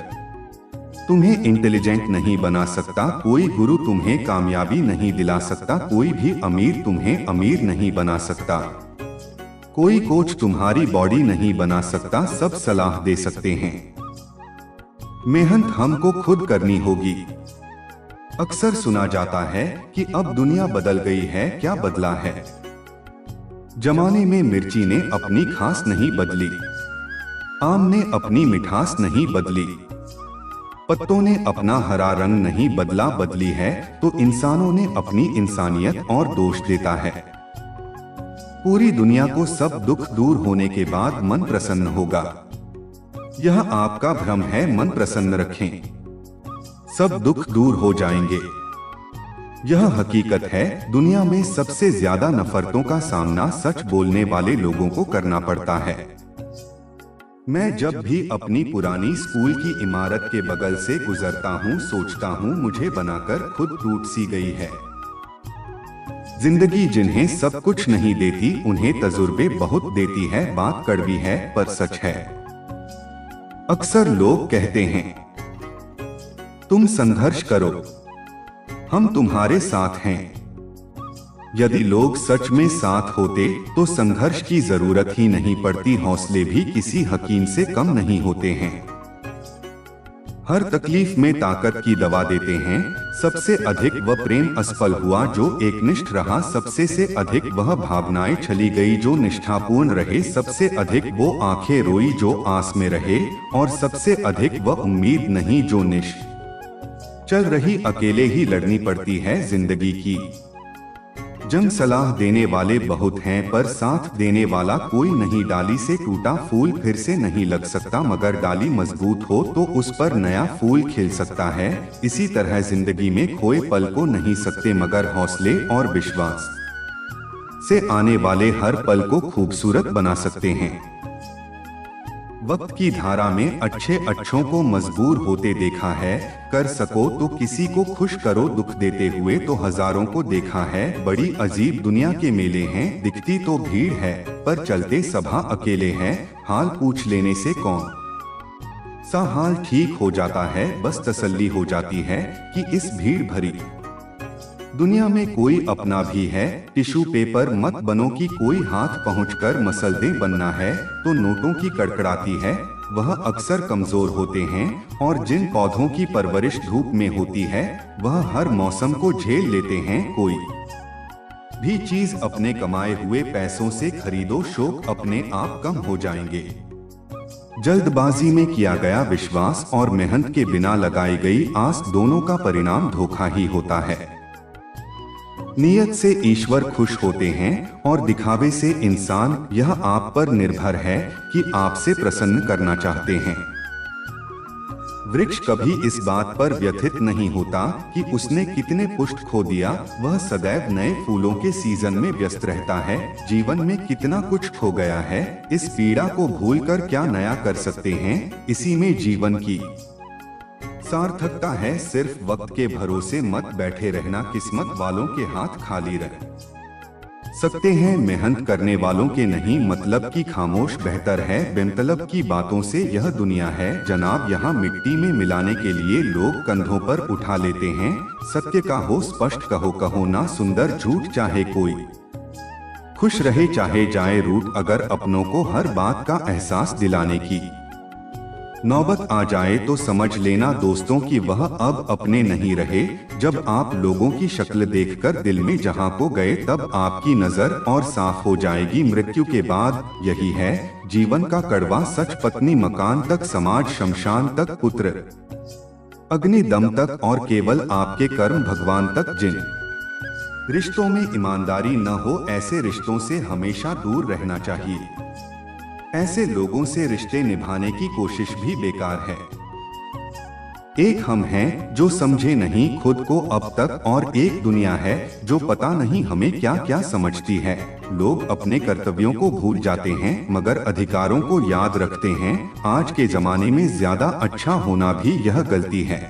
A: तुम्हें इंटेलिजेंट नहीं बना सकता, कोई गुरु तुम्हें कामयाबी नहीं दिला सकता, कोई भी अमीर तुम्हें अमीर नहीं बना सकता, कोई कोच तुम्हारी बॉडी नहीं बना सकता। सब सलाह दे सकते हैं, मेहनत हमको खुद करनी होगी। अक्सर सुना जाता है कि अब दुनिया बदल गई है, क्या बदला है? जमाने में मिर्ची ने अपनी खास नहीं बदली, आम ने अपनी मिठास नहीं बदली, पत्तों ने अपना हरा रंग नहीं बदला, बदली है तो इंसानों ने अपनी इंसानियत और दोष देता है। पूरी दुनिया को सब दुख दूर होने के बाद मन प्रसन्न होगा। यह आपका भ्रम है, मन प्रसन्न रखें, सब दुख दूर हो जाएंगे। यह हकीकत है, दुनिया में सबसे ज्यादा नफरतों का सामना सच बोलने वाले लोगों को करना पड़ता है। मैं जब भी अपनी पुरानी स्कूल की इमारत के बगल से गुजरता हूँ, सोचता हूँ मुझे बनाकर खुद टूट सी गई है। जिंदगी जिन्हें सब कुछ नहीं देती, उन्हें तजुर्बे बहुत देती है। बात कड़वी है पर सच है। अक्सर लोग कहते हैं, तुम संघर्ष करो, हम तुम्हारे साथ हैं। यदि लोग सच में साथ होते तो संघर्ष की जरूरत ही नहीं पड़ती। हौसले भी किसी हकीम से कम नहीं होते हैं। हर तकलीफ में ताकत की दवा देते हैं। सबसे अधिक वह प्रेम असफल हुआ जो एकनिष्ठ रहा, सबसे से अधिक वह भावनाएं छली गई जो निष्ठापूर्ण रहे, सबसे अधिक वो आंखें रोई जो आस में रहे, और सबसे अधिक वह उम्मीद नहीं जो चल रही। अकेले ही लड़नी पड़ती है जिंदगी की जंग। सलाह देने वाले बहुत हैं पर साथ देने वाला कोई नहीं। डाली से टूटा फूल फिर से नहीं लग सकता, मगर डाली मजबूत हो तो उस पर नया फूल खिल सकता है। इसी तरह जिंदगी में खोए पल को नहीं सकते, मगर हौसले और विश्वास से आने वाले हर पल को खूबसूरत बना सकते हैं। वक्त की धारा में अच्छों को मजबूर होते देखा है। कर सको तो किसी को खुश करो, दुख देते हुए तो हजारों को देखा है। बड़ी अजीब दुनिया के मेले हैं, दिखती तो भीड़ है पर चलते सभा अकेले हैं। हाल पूछ लेने से कौन सा हाल ठीक हो जाता है, बस तसल्ली हो जाती है कि इस भीड़ भरी दुनिया में कोई अपना भी है। टिश्यू पेपर मत बनो कि कोई हाथ पहुंचकर मसल दे। बनना है तो नोटों की कड़कड़ाती है, वह अक्सर कमजोर होते हैं। और जिन पौधों की परवरिश धूप में होती है, वह हर मौसम को झेल लेते हैं। कोई भी चीज अपने कमाए हुए पैसों से खरीदो, शौक अपने आप कम हो जाएंगे। जल्दबाजी में किया गया विश्वास और मेहनत के बिना लगाई गई आस, दोनों का परिणाम धोखा ही होता है। नियत से ईश्वर खुश होते हैं और दिखावे से इंसान। यह आप पर निर्भर है कि आपसे प्रसन्न करना चाहते हैं। वृक्ष कभी इस बात पर व्यथित नहीं होता कि उसने कितने पुष्प खो दिया, वह सदैव नए फूलों के सीजन में व्यस्त रहता है। जीवन में कितना कुछ खो गया है, इस पीड़ा को भूलकर क्या नया कर सकते हैं। इसी में जीवन की सार्थकता है। सिर्फ वक्त के भरोसे मत बैठे रहना, किस्मत वालों के हाथ खाली रह सकते हैं, मेहनत करने वालों के नहीं। मतलब की खामोश बेहतर है बेमतलब की बातों से। यह दुनिया है जनाब, यहाँ मिट्टी में मिलाने के लिए लोग कंधों पर उठा लेते हैं। सत्य का हो स्पष्ट कहो, कहो ना सुंदर झूठ। चाहे कोई खुश रहे चाहे जाए रूठ, अगर अपनों को हर बात का एहसास दिलाने की नौबत आ जाए तो समझ लेना दोस्तों कि वह अब अपने नहीं रहे। जब आप लोगों की शक्ल देखकर दिल में जहां को गए, तब आपकी नजर और साफ हो जाएगी। मृत्यु के बाद यही है जीवन का कड़वा सच। पत्नी मकान तक, समाज शमशान तक, पुत्र अग्नि दम तक, और केवल आपके कर्म भगवान तक। जिन रिश्तों में ईमानदारी न हो, ऐसे रिश्तों से हमेशा दूर रहना चाहिए। ऐसे लोगों से रिश्ते निभाने की कोशिश भी बेकार है। एक हम हैं जो समझे नहीं खुद को अब तक, और एक दुनिया है जो पता नहीं हमें क्या क्या समझती है। लोग अपने कर्तव्यों को भूल जाते हैं मगर अधिकारों को याद रखते हैं। आज के जमाने में ज्यादा अच्छा होना भी यह गलती है।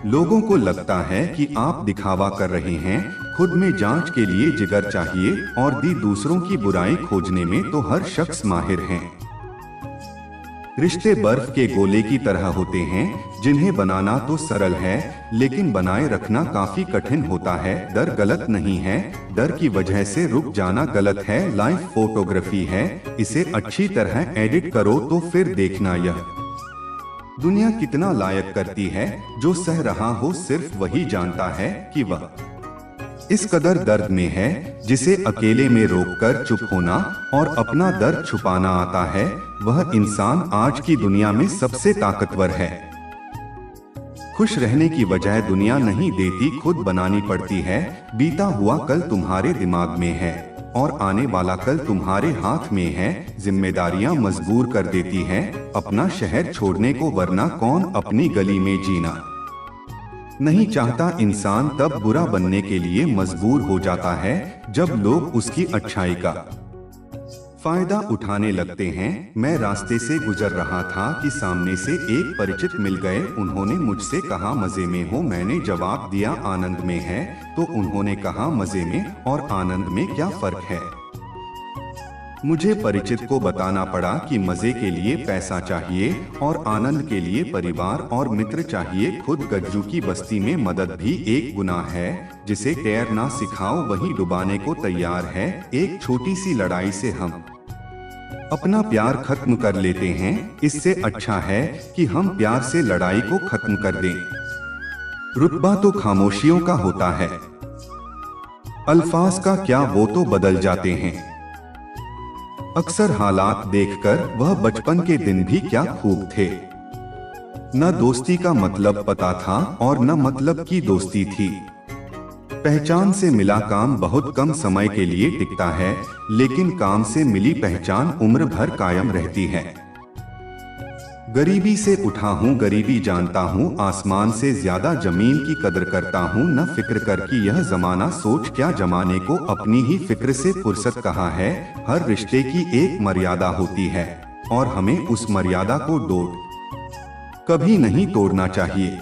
A: लोगों को लगता है कि आप दिखावा कर रहे हैं, खुद में जांच के लिए जिगर चाहिए, और दूसरों की बुराई खोजने में तो हर शख्स माहिर है। रिश्ते बर्फ के गोले की तरह होते हैं, जिन्हें बनाना तो सरल है लेकिन बनाए रखना काफी कठिन होता है। डर गलत नहीं है, डर की वजह से रुक जाना गलत है। लाइफ फोटोग्राफी है, इसे अच्छी तरह एडिट करो तो फिर देखना यह दुनिया कितना लायक करती है। जो सह रहा हो सिर्फ वही जानता है कि वह इस कदर दर्द में है, जिसे अकेले में रोककर चुप होना और अपना दर्द छुपाना आता है। वह इंसान आज की दुनिया में सबसे ताकतवर है। खुश रहने की वजह दुनिया नहीं देती, खुद बनानी पड़ती है। बीता हुआ कल तुम्हारे दिमाग में है। और आने वाला कल तुम्हारे हाथ में है। जिम्मेदारियां मजबूर कर देती है अपना शहर छोड़ने को, वरना कौन अपनी गली में जीना नहीं चाहता। इंसान तब बुरा बनने के लिए मजबूर हो जाता है जब लोग उसकी अच्छाई का फायदा उठाने लगते हैं। मैं रास्ते से गुजर रहा था कि सामने से एक परिचित मिल गए। उन्होंने मुझसे कहा मजे में हो? मैंने जवाब दिया आनंद में है। तो उन्होंने कहा मजे में और आनंद में क्या फर्क है? मुझे परिचित को बताना पड़ा कि मजे के लिए पैसा चाहिए और आनंद के लिए परिवार और मित्र चाहिए। खुद गज्जू की बस्ती में मदद भी एक गुनाह है। जिसे तैरना सिखाओ वही डुबाने को तैयार है। एक छोटी सी लड़ाई से हम अपना प्यार खत्म कर लेते हैं। इससे अच्छा है कि हम प्यार से लड़ाई को खत्म कर दें। रुतबा तो खामोशियों का होता है, अल्फाज का क्या, वो तो बदल जाते हैं। अक्सर हालात देखकर वह बचपन के दिन भी क्या खूब थे। न दोस्ती का मतलब पता था और न मतलब की दोस्ती थी। पहचान से मिला काम बहुत कम समय के लिए टिकता है, लेकिन काम से मिली पहचान उम्र भर कायम रहती है। गरीबी से उठा हूँ, गरीबी जानता हूँ, आसमान से ज्यादा जमीन की कदर करता हूँ। न फिक्र कर कि यह जमाना सोच क्या, जमाने को अपनी ही फिक्र से फुर्सत कहाँ है। हर रिश्ते की एक मर्यादा होती है और हमें उस मर्यादा को कभी नहीं तोड़ना चाहिए,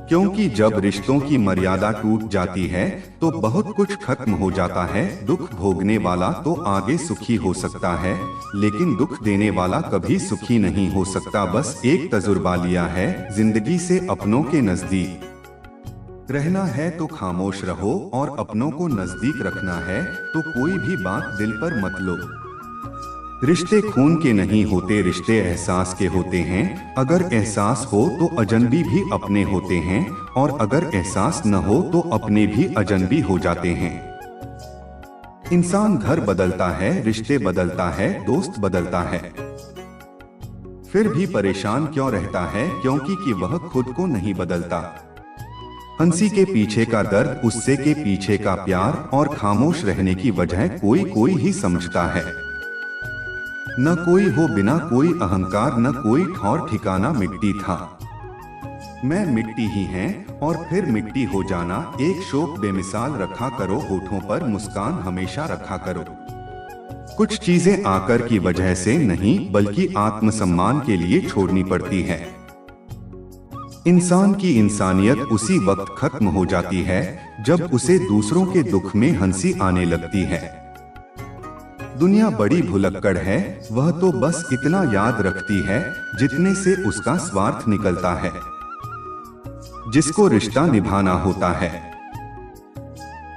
A: क्योंकि जब रिश्तों की मर्यादा टूट जाती है तो बहुत कुछ खत्म हो जाता है। दुख भोगने वाला तो आगे सुखी हो सकता है, लेकिन दुख देने वाला कभी सुखी नहीं हो सकता। बस एक तजुर्बा लिया है, जिंदगी से अपनों के नजदीक रहना है तो खामोश रहो और अपनों को नजदीक रखना है तो कोई भी बात दिल पर मत लो। रिश्ते खून के नहीं होते, रिश्ते एहसास के होते हैं। अगर एहसास हो तो अजनबी भी अपने होते हैं और अगर एहसास न हो तो अपने भी अजनबी हो जाते हैं। इंसान घर बदलता है, रिश्ते बदलता है, दोस्त बदलता है, फिर भी परेशान क्यों रहता है? क्योंकि वह खुद को नहीं बदलता। हंसी के पीछे का दर्द, गुस्से के पीछे का प्यार और खामोश रहने की वजह कोई ही समझता है। न कोई हो बिना कोई अहंकार, न कोई ठौर ठिकाना। मिट्टी था, मैं मिट्टी ही है और फिर मिट्टी हो जाना। एक शोक बेमिसाल रखा करो, होठों पर मुस्कान हमेशा रखा करो। कुछ चीजें आकर की वजह से नहीं बल्कि आत्मसम्मान के लिए छोड़नी पड़ती है। इंसान की इंसानियत उसी वक्त खत्म हो जाती है जब उसे दूसरों के दुख में हंसी आने लगती है। दुनिया बड़ी भुलक्कड़ है, वह तो बस इतना याद रखती है जितने से उसका स्वार्थ निकलता है। जिसको रिश्ता निभाना होता है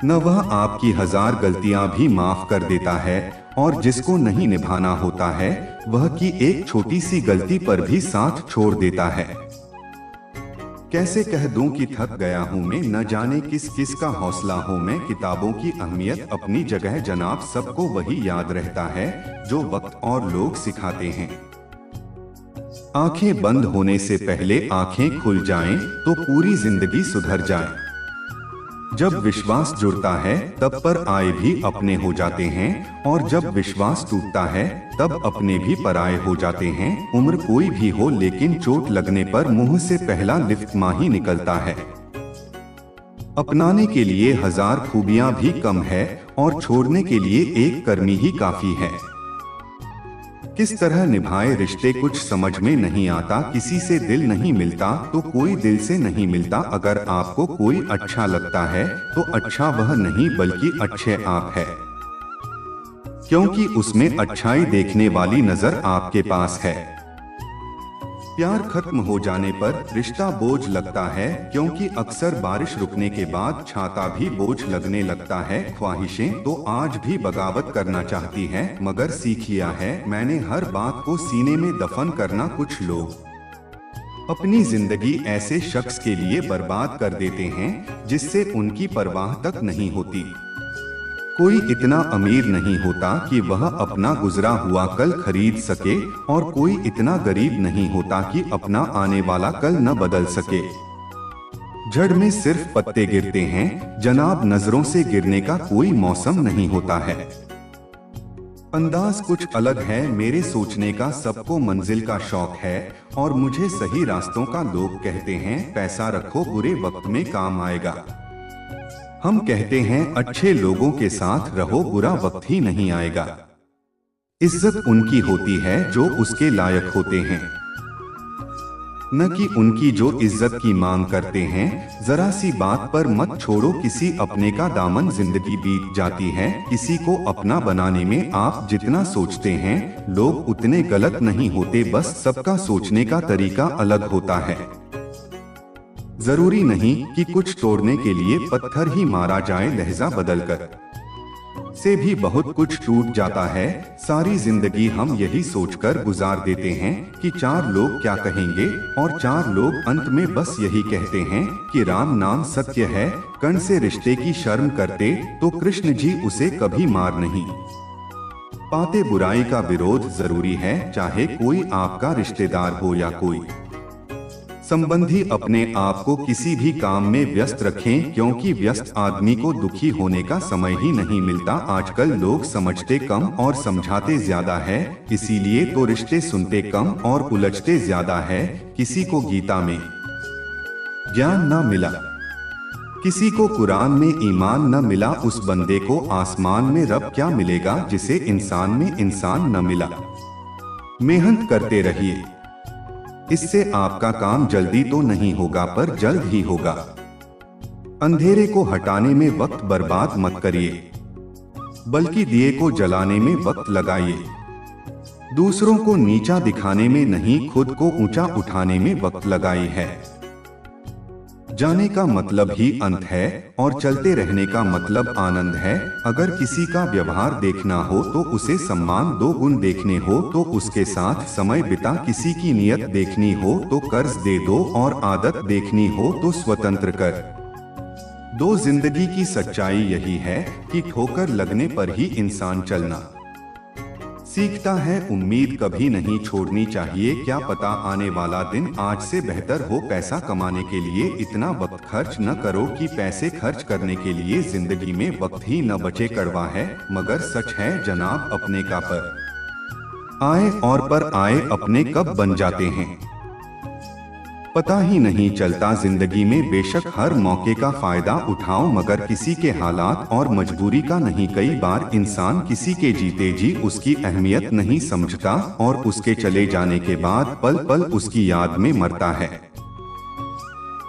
A: न वह आपकी 1000 गलतियां भी माफ कर देता है, और जिसको नहीं निभाना होता है वह की एक छोटी सी गलती पर भी साथ छोड़ देता है। कैसे कह दूं कि थक गया हूं मैं, न जाने किस किस का हौसला हो मैं। किताबों की अहमियत अपनी जगह जनाब, सबको वही याद रहता है जो वक्त और लोग सिखाते हैं। आंखें बंद होने से पहले आंखें खुल जाएं तो पूरी जिंदगी सुधर जाए। जब विश्वास जुड़ता है तब पर आए भी अपने हो जाते हैं, और जब विश्वास टूटता है तब अपने भी पराये हो जाते हैं। उम्र कोई भी हो लेकिन चोट लगने पर मुंह से पहला लिफ्ट माही निकलता है। अपनाने के लिए 1000 खूबियां भी कम है और छोड़ने के लिए एक कर्मी ही काफी है। किस तरह निभाए रिश्ते कुछ समझ में नहीं आता। किसी से दिल नहीं मिलता तो कोई दिल से नहीं मिलता। अगर आपको कोई अच्छा लगता है तो अच्छा वह नहीं बल्कि अच्छे आप है, क्योंकि उसमें अच्छाई देखने वाली नजर आपके पास है। प्यार खत्म हो जाने पर रिश्ता बोझ लगता है, क्योंकि अक्सर बारिश रुकने के बाद छाता भी बोझ लगने लगता है। ख्वाहिशें तो आज भी बगावत करना चाहती हैं, मगर सीख लिया है मैंने हर बात को सीने में दफन करना। कुछ लोग अपनी जिंदगी ऐसे शख्स के लिए बर्बाद कर देते हैं जिससे उनकी परवाह तक नहीं होती। कोई इतना अमीर नहीं होता कि वह अपना गुजरा हुआ कल खरीद सके, और कोई इतना गरीब नहीं होता कि अपना आने वाला कल न बदल सके। जड़ में सिर्फ पत्ते गिरते हैं जनाब, नजरों से गिरने का कोई मौसम नहीं होता है। अंदाज कुछ अलग है मेरे सोचने का, सबको मंजिल का शौक है और मुझे सही रास्तों का लोग कहते हैं। पैसा रखो बुरे वक्त में काम आएगा। हम कहते हैं अच्छे लोगों के साथ रहो, बुरा वक्त ही नहीं आएगा। इज्जत उनकी होती है जो उसके लायक होते हैं, न कि उनकी जो इज्जत की मांग करते हैं। जरा सी बात पर मत छोड़ो किसी अपने का दामन, जिंदगी बीत जाती है। किसी को अपना बनाने में आप जितना सोचते हैं लोग उतने गलत नहीं होते, बस सबका सोचने का तरीका अलग होता है। जरूरी नहीं कि कुछ तोड़ने के लिए पत्थर ही मारा जाए, लहजा बदलकर से भी बहुत कुछ टूट जाता है। सारी जिंदगी हम यही सोचकर गुजार देते हैं कि 4 लोग क्या कहेंगे, और 4 लोग अंत में बस यही कहते हैं कि राम नाम सत्य है। कर्ण से रिश्ते की शर्म करते तो कृष्ण जी उसे कभी मार नहीं पाते। बुराई का विरोध जरूरी है, चाहे कोई आपका रिश्तेदार हो या कोई संबंधी। अपने आप को किसी भी काम में व्यस्त रखें, क्योंकि व्यस्त आदमी को दुखी होने का समय ही नहीं मिलता। आजकल लोग समझते कम और समझाते ज्यादा है, इसीलिए तो रिश्ते सुनते कम और उलझते ज्यादा है। किसी को गीता में ज्ञान न मिला, किसी को कुरान में ईमान न मिला, उस बंदे को आसमान में रब क्या मिलेगा जिसे इंसान में इंसान न मिला। मेहनत करते रहिए, इससे आपका काम जल्दी तो नहीं होगा पर जल्द ही होगा। अंधेरे को हटाने में वक्त बर्बाद मत करिए, बल्कि दिए को जलाने में वक्त लगाइए। दूसरों को नीचा दिखाने में नहीं, खुद को ऊंचा उठाने में वक्त लगाई है। जाने का मतलब ही अंत है और चलते रहने का मतलब आनंद है। अगर किसी का व्यवहार देखना हो तो उसे सम्मान दो, गुण देखने हो तो उसके साथ समय बिता, किसी की नियत देखनी हो तो कर्ज दे दो और आदत देखनी हो तो स्वतंत्र कर दो। जिंदगी की सच्चाई यही है कि ठोकर लगने पर ही इंसान चलना सीखता है। उम्मीद कभी नहीं छोड़नी चाहिए, क्या पता आने वाला दिन आज से बेहतर हो। पैसा कमाने के लिए इतना वक्त खर्च न करो कि पैसे खर्च करने के लिए जिंदगी में वक्त ही न बचे। कड़वा है मगर सच है जनाब, अपने का पर आए और पर आए अपने कब बन जाते हैं पता ही नहीं चलता। जिंदगी में बेशक हर मौके का फायदा उठाओ, मगर किसी के हालात और मजबूरी का नहीं। कई बार इंसान किसी के जीते जी उसकी अहमियत नहीं समझता और उसके चले जाने के बाद पल पल उसकी याद में मरता है।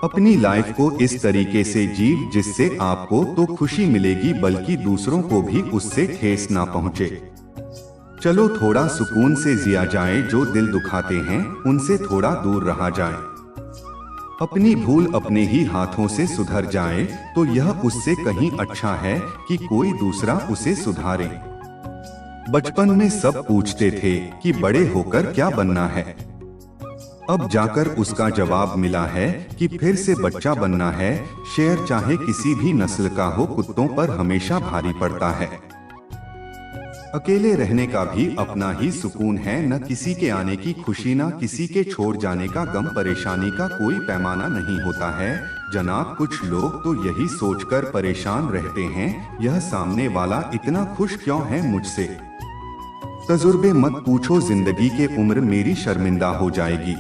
A: अपनी लाइफ को इस तरीके से जीव जिससे आपको तो खुशी मिलेगी बल्कि दूसरों को भी उससे ठेस ना पहुंचे। चलो थोड़ा सुकून से जिया जाए, जो दिल दुखाते हैं उनसे थोड़ा दूर रहा जाए। अपनी भूल अपने ही हाथों से सुधर जाए तो यह उससे कहीं अच्छा है कि कोई दूसरा उसे सुधारे। बचपन में सब पूछते थे कि बड़े होकर क्या बनना है, अब जाकर उसका जवाब मिला है कि फिर से बच्चा बनना है। शेर चाहे किसी भी नस्ल का हो, कुत्तों पर हमेशा भारी पड़ता है। अकेले रहने का भी अपना ही सुकून है, न किसी के आने की खुशी, न किसी के छोड़ जाने का गम। परेशानी का कोई पैमाना नहीं होता है जनाब। कुछ लोग तो यही सोचकर परेशान रहते हैं, यह सामने वाला इतना खुश क्यों है मुझसे। तजुर्बे मत पूछो, जिंदगी के उम्र मेरी शर्मिंदा हो जाएगी।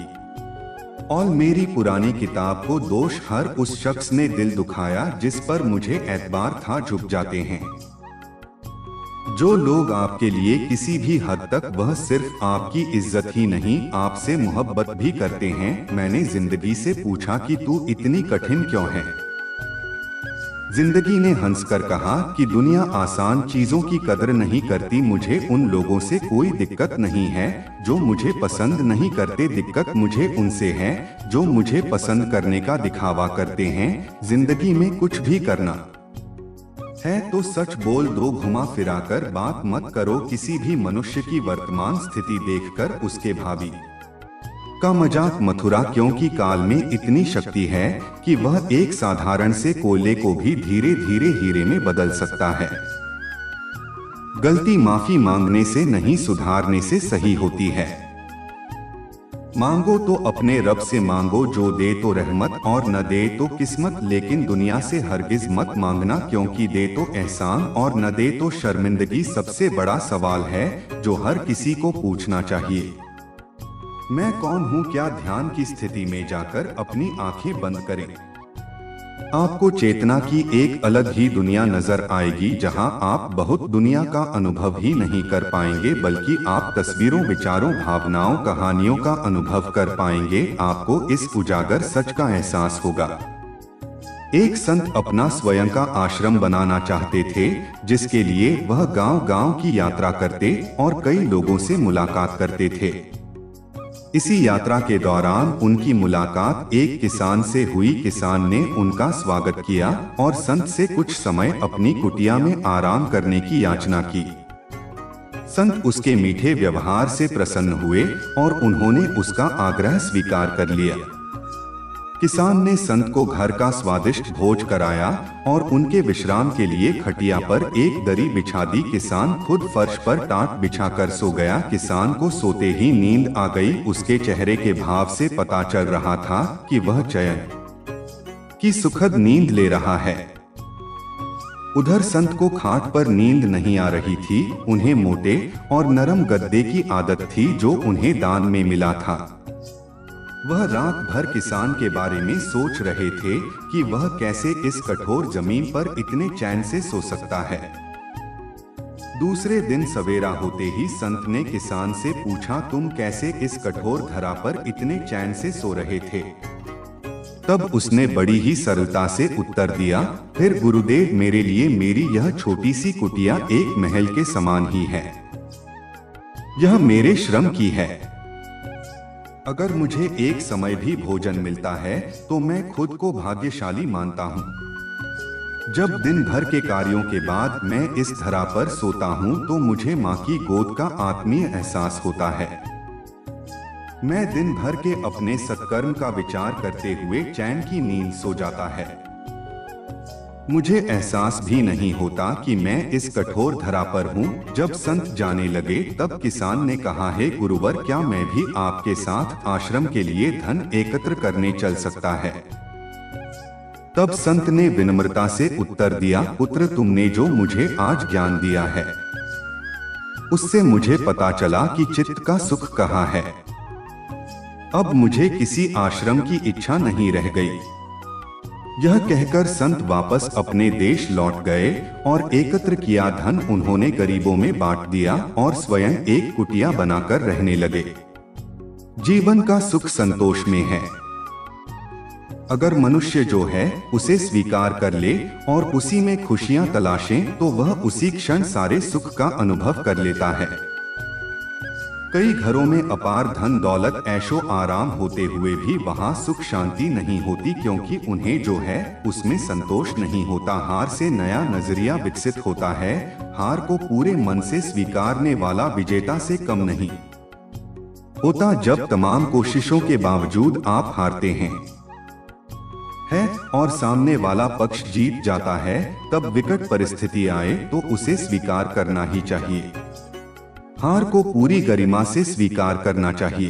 A: और मेरी पुरानी किताब को दोष हर उस शख्स ने दिल दुखाया जिस पर मुझे एतबार था। झुक जाते हैं जो लोग आपके लिए किसी भी हद तक, वह सिर्फ आपकी इज्जत ही नहीं आपसे मोहब्बत भी करते हैं। मैंने जिंदगी से पूछा कि तू इतनी कठिन क्यों है। जिंदगी ने हंसकर कहा कि दुनिया आसान चीजों की कदर नहीं करती। मुझे उन लोगों से कोई दिक्कत नहीं है जो मुझे पसंद नहीं करते, दिक्कत मुझे उनसे है जो मुझे पसंद करने का दिखावा करते हैं। जिंदगी में कुछ भी करना है तो सच बोल दो, घुमा फिराकर बात मत करो। किसी भी मनुष्य की वर्तमान स्थिति देखकर उसके भावी का मजाक मथुरा, क्योंकि काल में इतनी शक्ति है कि वह एक साधारण से कोयले को भी धीरे धीरे हीरे में बदल सकता है। गलती माफी मांगने से नहीं, सुधारने से सही होती है। मांगो तो अपने रब से मांगो, जो दे तो रहमत और न दे तो किस्मत। लेकिन दुनिया से हरगिज मत मांगना, क्योंकि दे तो एहसान और न दे तो शर्मिंदगी। सबसे बड़ा सवाल है जो हर किसी को पूछना चाहिए, मैं कौन हूँ? क्या ध्यान की स्थिति में जाकर अपनी आंखें बंद करें, आपको चेतना की एक अलग ही दुनिया नजर आएगी, जहां आप बहुत दुनिया का अनुभव ही नहीं कर पाएंगे, बल्कि आप तस्वीरों, विचारों, भावनाओं, कहानियों का अनुभव कर पाएंगे। आपको इस उजागर सच का एहसास होगा। एक संत अपना स्वयं का आश्रम बनाना चाहते थे, जिसके लिए वह गांव-गांव की यात्रा करते और कई लोगों से मुलाकात करते थे। इसी यात्रा के दौरान उनकी मुलाकात एक किसान से हुई। किसान ने उनका स्वागत किया और संत से कुछ समय अपनी कुटिया में आराम करने की याचना की। संत उसके मीठे व्यवहार से प्रसन्न हुए और उन्होंने उसका आग्रह स्वीकार कर लिया। किसान ने संत को घर का स्वादिष्ट भोज कराया और उनके विश्राम के लिए खटिया पर एक दरी बिछा दी। किसान खुद फर्श पर टाट बिछाकर सो गया। किसान को सोते ही नींद आ गई। उसके चेहरे के भाव से पता चल रहा था कि वह चैन की सुखद नींद ले रहा है। उधर संत को खाट पर नींद नहीं आ रही थी। उन्हें मोटे और नरम गद्दे की आदत थी, जो उन्हें दान में मिला था। वह रात भर किसान के बारे में सोच रहे थे कि वह कैसे इस कठोर जमीन पर इतने चैन से सो सकता है। दूसरे दिन सवेरा होते ही संत ने किसान से पूछा, तुम कैसे इस कठोर धरा पर इतने चैन से सो रहे थे? तब उसने बड़ी ही सरलता से उत्तर दिया, फिर गुरुदेव, मेरे लिए मेरी यह छोटी सी कुटिया एक महल के समान ही है। यह मेरे श्रम की है। अगर मुझे एक समय भी भोजन मिलता है तो मैं खुद को भाग्यशाली मानता हूँ। जब दिन भर के कार्यों के बाद मैं इस धरा पर सोता हूँ तो मुझे माँ की गोद का आत्मीय एहसास होता है। मैं दिन भर के अपने सत्कर्म का विचार करते हुए चैन की नींद सो जाता है। मुझे एहसास भी नहीं होता कि मैं इस कठोर धरा पर हूँ। जब संत जाने लगे तब किसान ने कहा, हे गुरुवर, क्या मैं भी आपके साथ आश्रम के लिए धन एकत्र करने चल सकता है? तब संत ने विनम्रता से उत्तर दिया, पुत्र, तुमने जो मुझे आज ज्ञान दिया है उससे मुझे पता चला कि चित्त का सुख कहाँ है। अब मुझे किसी आश्रम की इच्छा नहीं रह गई। यह कहकर संत वापस अपने देश लौट गए और एकत्र किया धन उन्होंने गरीबों में बांट दिया और स्वयं एक कुटिया बनाकर रहने लगे। जीवन का सुख संतोष में है। अगर मनुष्य जो है उसे स्वीकार कर ले और उसी में खुशियां तलाशें तो वह उसी क्षण सारे सुख का अनुभव कर लेता है। कई घरों में अपार धन दौलत ऐशो आराम होते हुए भी वहाँ सुख शांति नहीं होती, क्योंकि उन्हें जो है उसमें संतोष नहीं होता। हार से नया नजरिया विकसित होता है। हार को पूरे मन से स्वीकारने वाला विजेता से कम नहीं होता। जब तमाम कोशिशों के बावजूद आप हारते हैं और सामने वाला पक्ष जीत जाता है, तब विकट परिस्थिति आए तो उसे स्वीकार करना ही चाहिए। हार को पूरी गरिमा से स्वीकार करना चाहिए।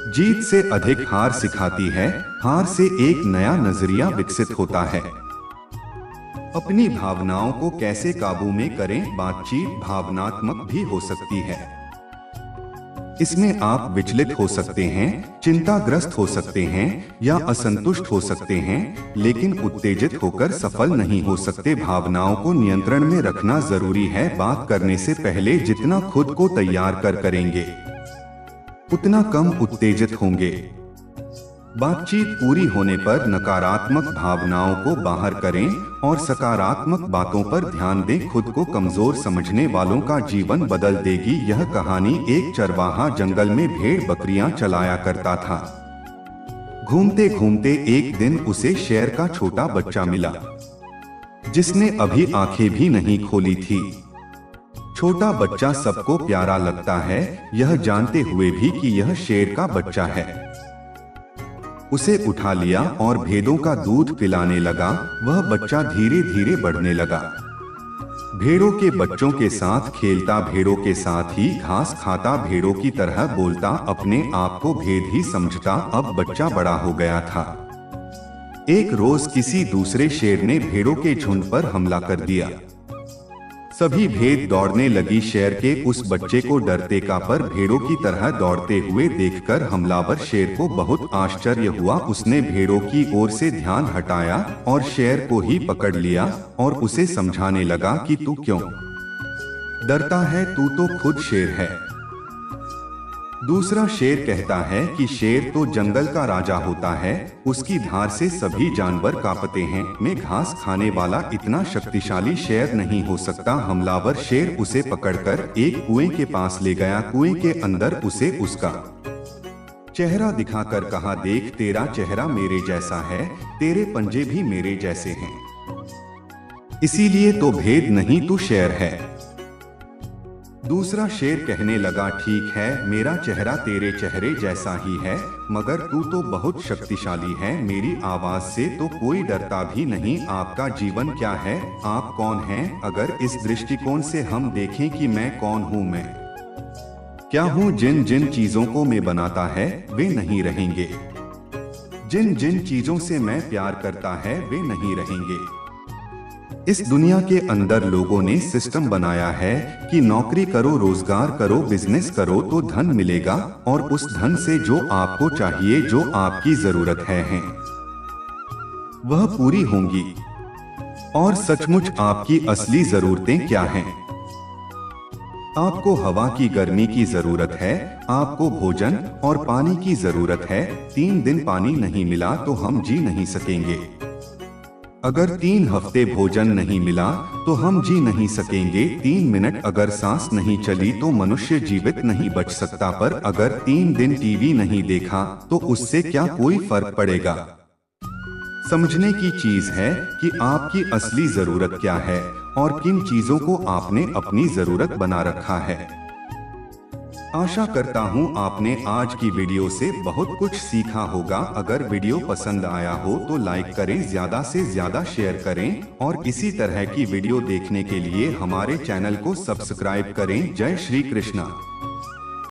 A: जीत से अधिक हार सिखाती है। हार से एक नया नजरिया विकसित होता है। अपनी भावनाओं को कैसे काबू में करें? बातचीत भावनात्मक भी हो सकती है। इसमें आप विचलित हो सकते हैं, चिंताग्रस्त हो सकते हैं या असंतुष्ट हो सकते हैं, लेकिन उत्तेजित होकर सफल नहीं हो सकते। भावनाओं को नियंत्रण में रखना जरूरी है। बात करने से पहले जितना खुद को तैयार करेंगे उतना कम उत्तेजित होंगे। बातचीत पूरी होने पर नकारात्मक भावनाओं को बाहर करें और सकारात्मक बातों पर ध्यान दें। खुद को कमजोर समझने वालों का जीवन बदल देगी। यह कहानी एक चरवाहा जंगल में भेड़ बकरियां चलाया करता था। घूमते घूमते एक दिन उसे शेर का छोटा बच्चा मिला, जिसने अभी आंखें भी नहीं खोली थी। छोटा बच्चा सबको प्यारा लगता है, यह जानते हुए भी कि यह शेर का बच्चा है। उसे उठा लिया और भेड़ों का दूध पिलाने लगा। वह बच्चा धीरे धीरे बढ़ने लगा। भेड़ों के बच्चों के साथ खेलता, भेड़ों के साथ ही घास खाता, भेड़ों की तरह बोलता, अपने आप को भेड़ ही समझता। अब बच्चा बड़ा हो गया था। एक रोज किसी दूसरे शेर ने भेड़ों के झुंड पर हमला कर दिया। सभी भेड़ दौड़ने लगी। शेर के उस बच्चे को डरते का पर भेड़ों की तरह दौड़ते हुए देखकर हमलावर शेर को बहुत आश्चर्य हुआ। उसने भेड़ों की ओर से ध्यान हटाया और शेर को ही पकड़ लिया और उसे समझाने लगा कि तू क्यों डरता है, तू तो खुद शेर है। दूसरा शेर कहता है कि शेर तो जंगल का राजा होता है, उसकी धार से सभी जानवर कांपते हैं। मैं घास खाने वाला इतना शक्तिशाली शेर नहीं हो सकता। हमलावर शेर उसे पकड़कर एक कुएं के पास ले गया। कुएं के अंदर उसे उसका चेहरा दिखाकर कहा, देख तेरा चेहरा मेरे जैसा है, तेरे पंजे भी मेरे जैसे हैं, इसीलिए तो भेद नहीं तू शेर है। दूसरा शेर कहने लगा, ठीक है, मेरा चेहरा तेरे चेहरे जैसा ही है, मगर तू तो बहुत शक्तिशाली है, मेरी आवाज से तो कोई डरता भी नहीं। आपका जीवन क्या है, आप कौन हैं? अगर इस दृष्टिकोण से हम देखें कि मैं कौन हूँ, मैं क्या हूँ, जिन जिन चीजों को मैं बनाता है वे नहीं रहेंगे, जिन जिन चीजों से मैं प्यार करता है वे नहीं रहेंगे। इस दुनिया के अंदर लोगों ने सिस्टम बनाया है कि नौकरी करो, रोजगार करो, बिजनेस करो तो धन मिलेगा और उस धन से जो आपको चाहिए, जो आपकी जरूरत है वह पूरी होंगी। और सचमुच आपकी असली जरूरतें क्या हैं? आपको हवा की गर्मी की जरूरत है, आपको भोजन और पानी की जरूरत है। 3 दिन पानी नहीं मिला तो हम जी नहीं सकेंगे। अगर 3 हफ्ते भोजन नहीं मिला तो हम जी नहीं सकेंगे। 3 मिनट अगर सांस नहीं चली तो मनुष्य जीवित नहीं बच सकता। पर अगर 3 दिन टीवी नहीं देखा तो उससे क्या कोई फर्क पड़ेगा? समझने की चीज है कि आपकी असली जरूरत क्या है और किन चीजों को आपने अपनी जरूरत बना रखा है। आशा करता हूँ आपने आज की वीडियो से बहुत कुछ सीखा होगा। अगर वीडियो पसंद आया हो तो लाइक करें, ज्यादा से ज्यादा शेयर करें और इसी तरह की वीडियो देखने के लिए हमारे चैनल को सब्सक्राइब करें। जय श्री कृष्णा।